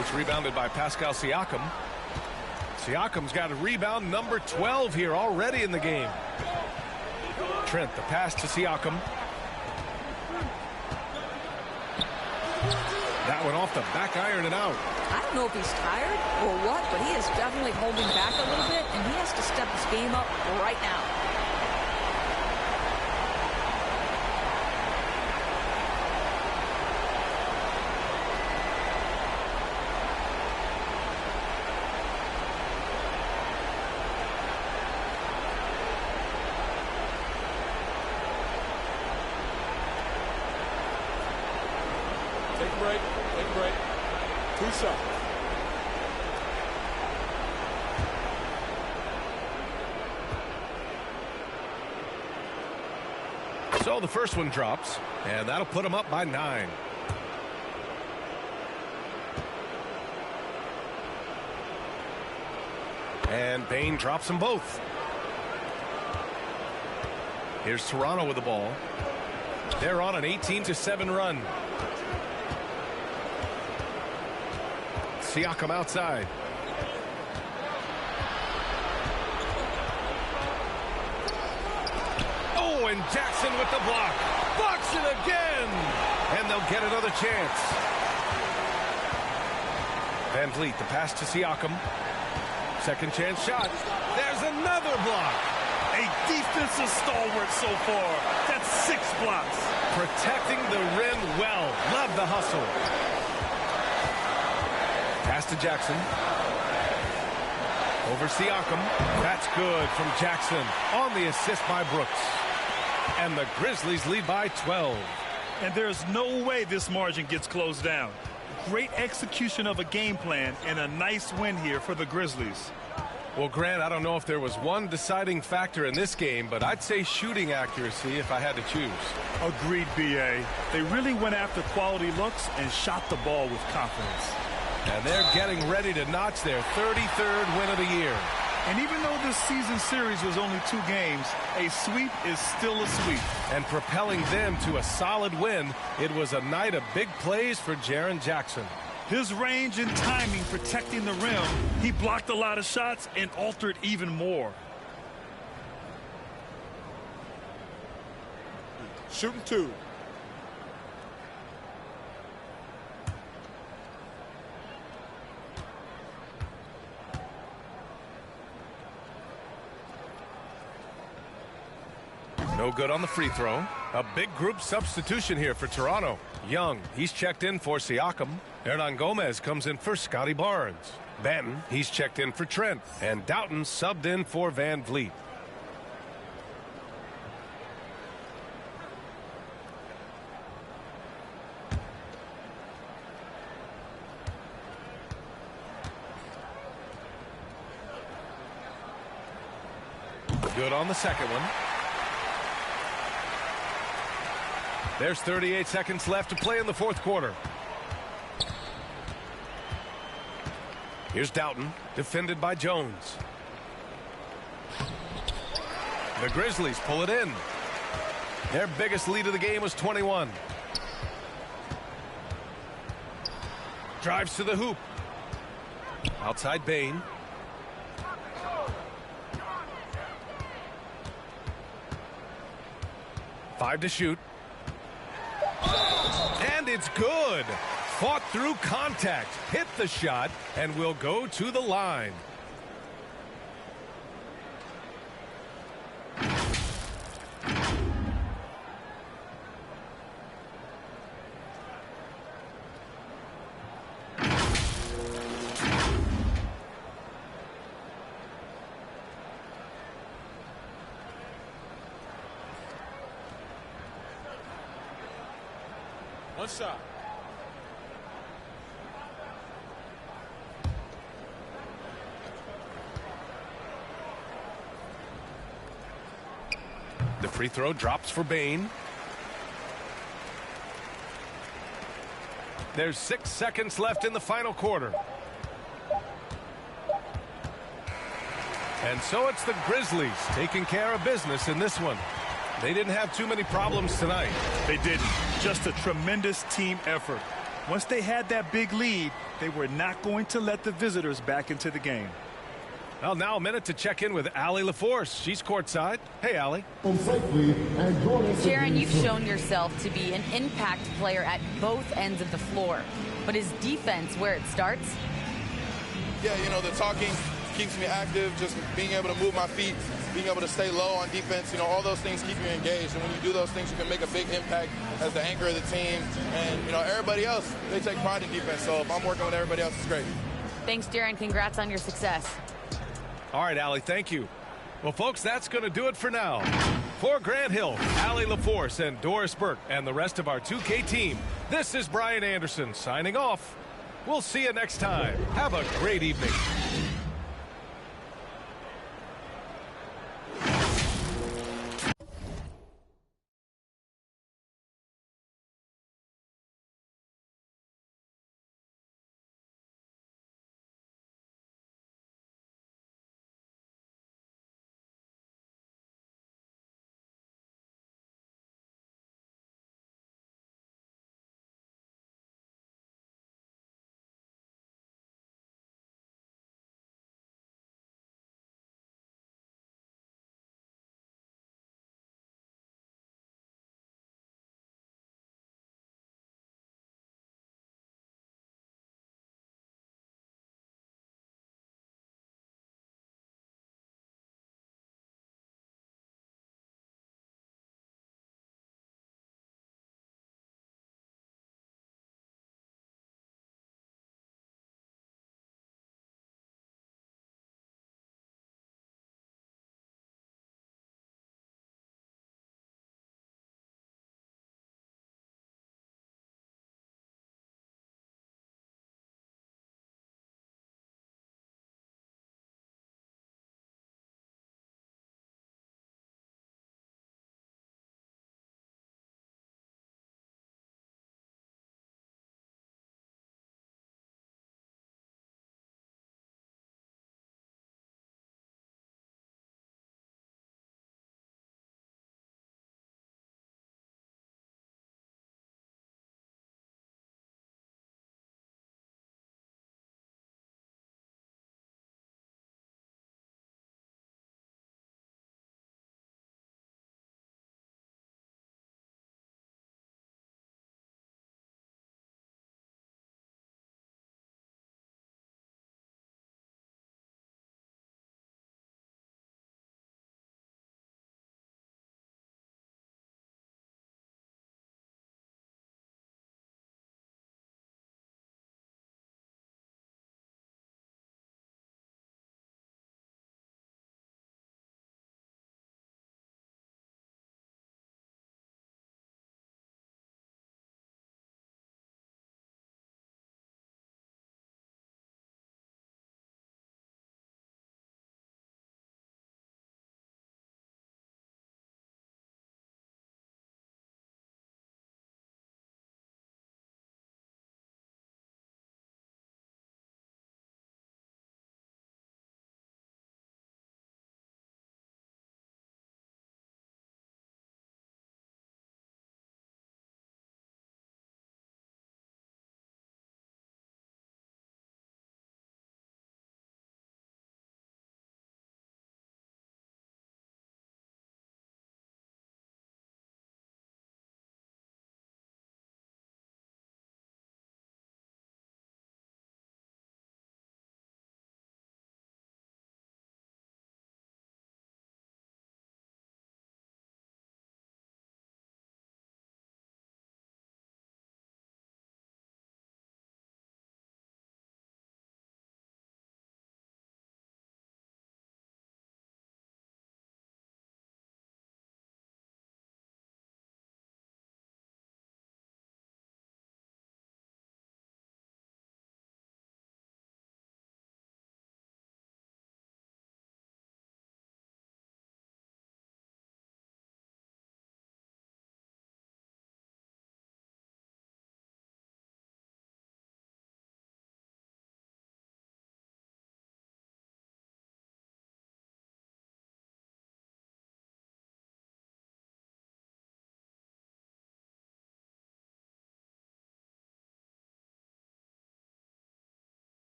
It's rebounded by Pascal Siakam. Siakam's got a rebound number 12 here already in the game. Trent, the pass to Siakam. That one off the back iron and out. I don't know if he's tired or what, but he is definitely holding back a little bit, and he has to step his game up right now. Take a break. Take a break. 2 shots. So the first one drops, and that'll put him up by 9. And Bane drops them both. Here's Toronto with the ball. They're on an 18-7 run. Siakam outside. Oh, and Jackson with the block. Blocks it again. And they'll get another chance. Van Vliet, the pass to Siakam. Second chance shot. There's another block. A defensive stalwart so far. That's 6 blocks. Protecting the rim well. Love the hustle. Pass to Jackson. Over Siakam. That's good from Jackson on the assist by Brooks. And the Grizzlies lead by 12. And there's no way this margin gets closed down. Great execution of a game plan and a nice win here for the Grizzlies. Well, Grant, I don't know if there was one deciding factor in this game, but I'd say shooting accuracy if I had to choose. Agreed, B.A. They really went after quality looks and shot the ball with confidence. And they're getting ready to notch their 33rd win of the year. And even though this season series was only 2 games, a sweep is still a sweep. And propelling them to a solid win, it was a night of big plays for Jaren Jackson. His range and timing protecting the rim, he blocked a lot of shots and altered even more. Shooting 2. No good on the free throw. A big group substitution here for Toronto. Young, he's checked in for Siakam. Hernan Gomez comes in for Scotty Barnes. Benton, he's checked in for Trent. And Doughton subbed in for Van Vliet. Good on the second one. There's 38 seconds left to play in the fourth quarter. Here's Doughton, defended by Jones. The Grizzlies pull it in. Their biggest lead of the game was 21. Drives to the hoop. Outside Bane. Five to shoot. And it's good. Fought through contact, hit the shot, and will go to the line. One shot. The free throw drops for Bane. There's 6 seconds left in the final quarter. And so it's the Grizzlies taking care of business in this one. They didn't have too many problems tonight. They didn't. Just a tremendous team effort. Once they had that big lead, they were not going to let the visitors back into the game. Well, now a minute to check in with Allie LaForce. She's courtside. Hey, Allie. Jaron, you've shown yourself to be an impact player at both ends of the floor. But is defense where it starts? Yeah, you know, the talking keeps me active, just being able to move my feet, being able to stay low on defense, you know, all those things keep you engaged. And when you do those things, you can make a big impact as the anchor of the team. And, you know, everybody else, they take pride in defense. So if I'm working with everybody else, it's great. Thanks, Jaron. Congrats on your success. All right, Allie, thank you. Well, folks, that's going to do it for now. For Grant Hill, Allie LaForce, and Doris Burke, and the rest of our 2K team, this is Brian Anderson signing off. We'll see you next time. Have a great evening.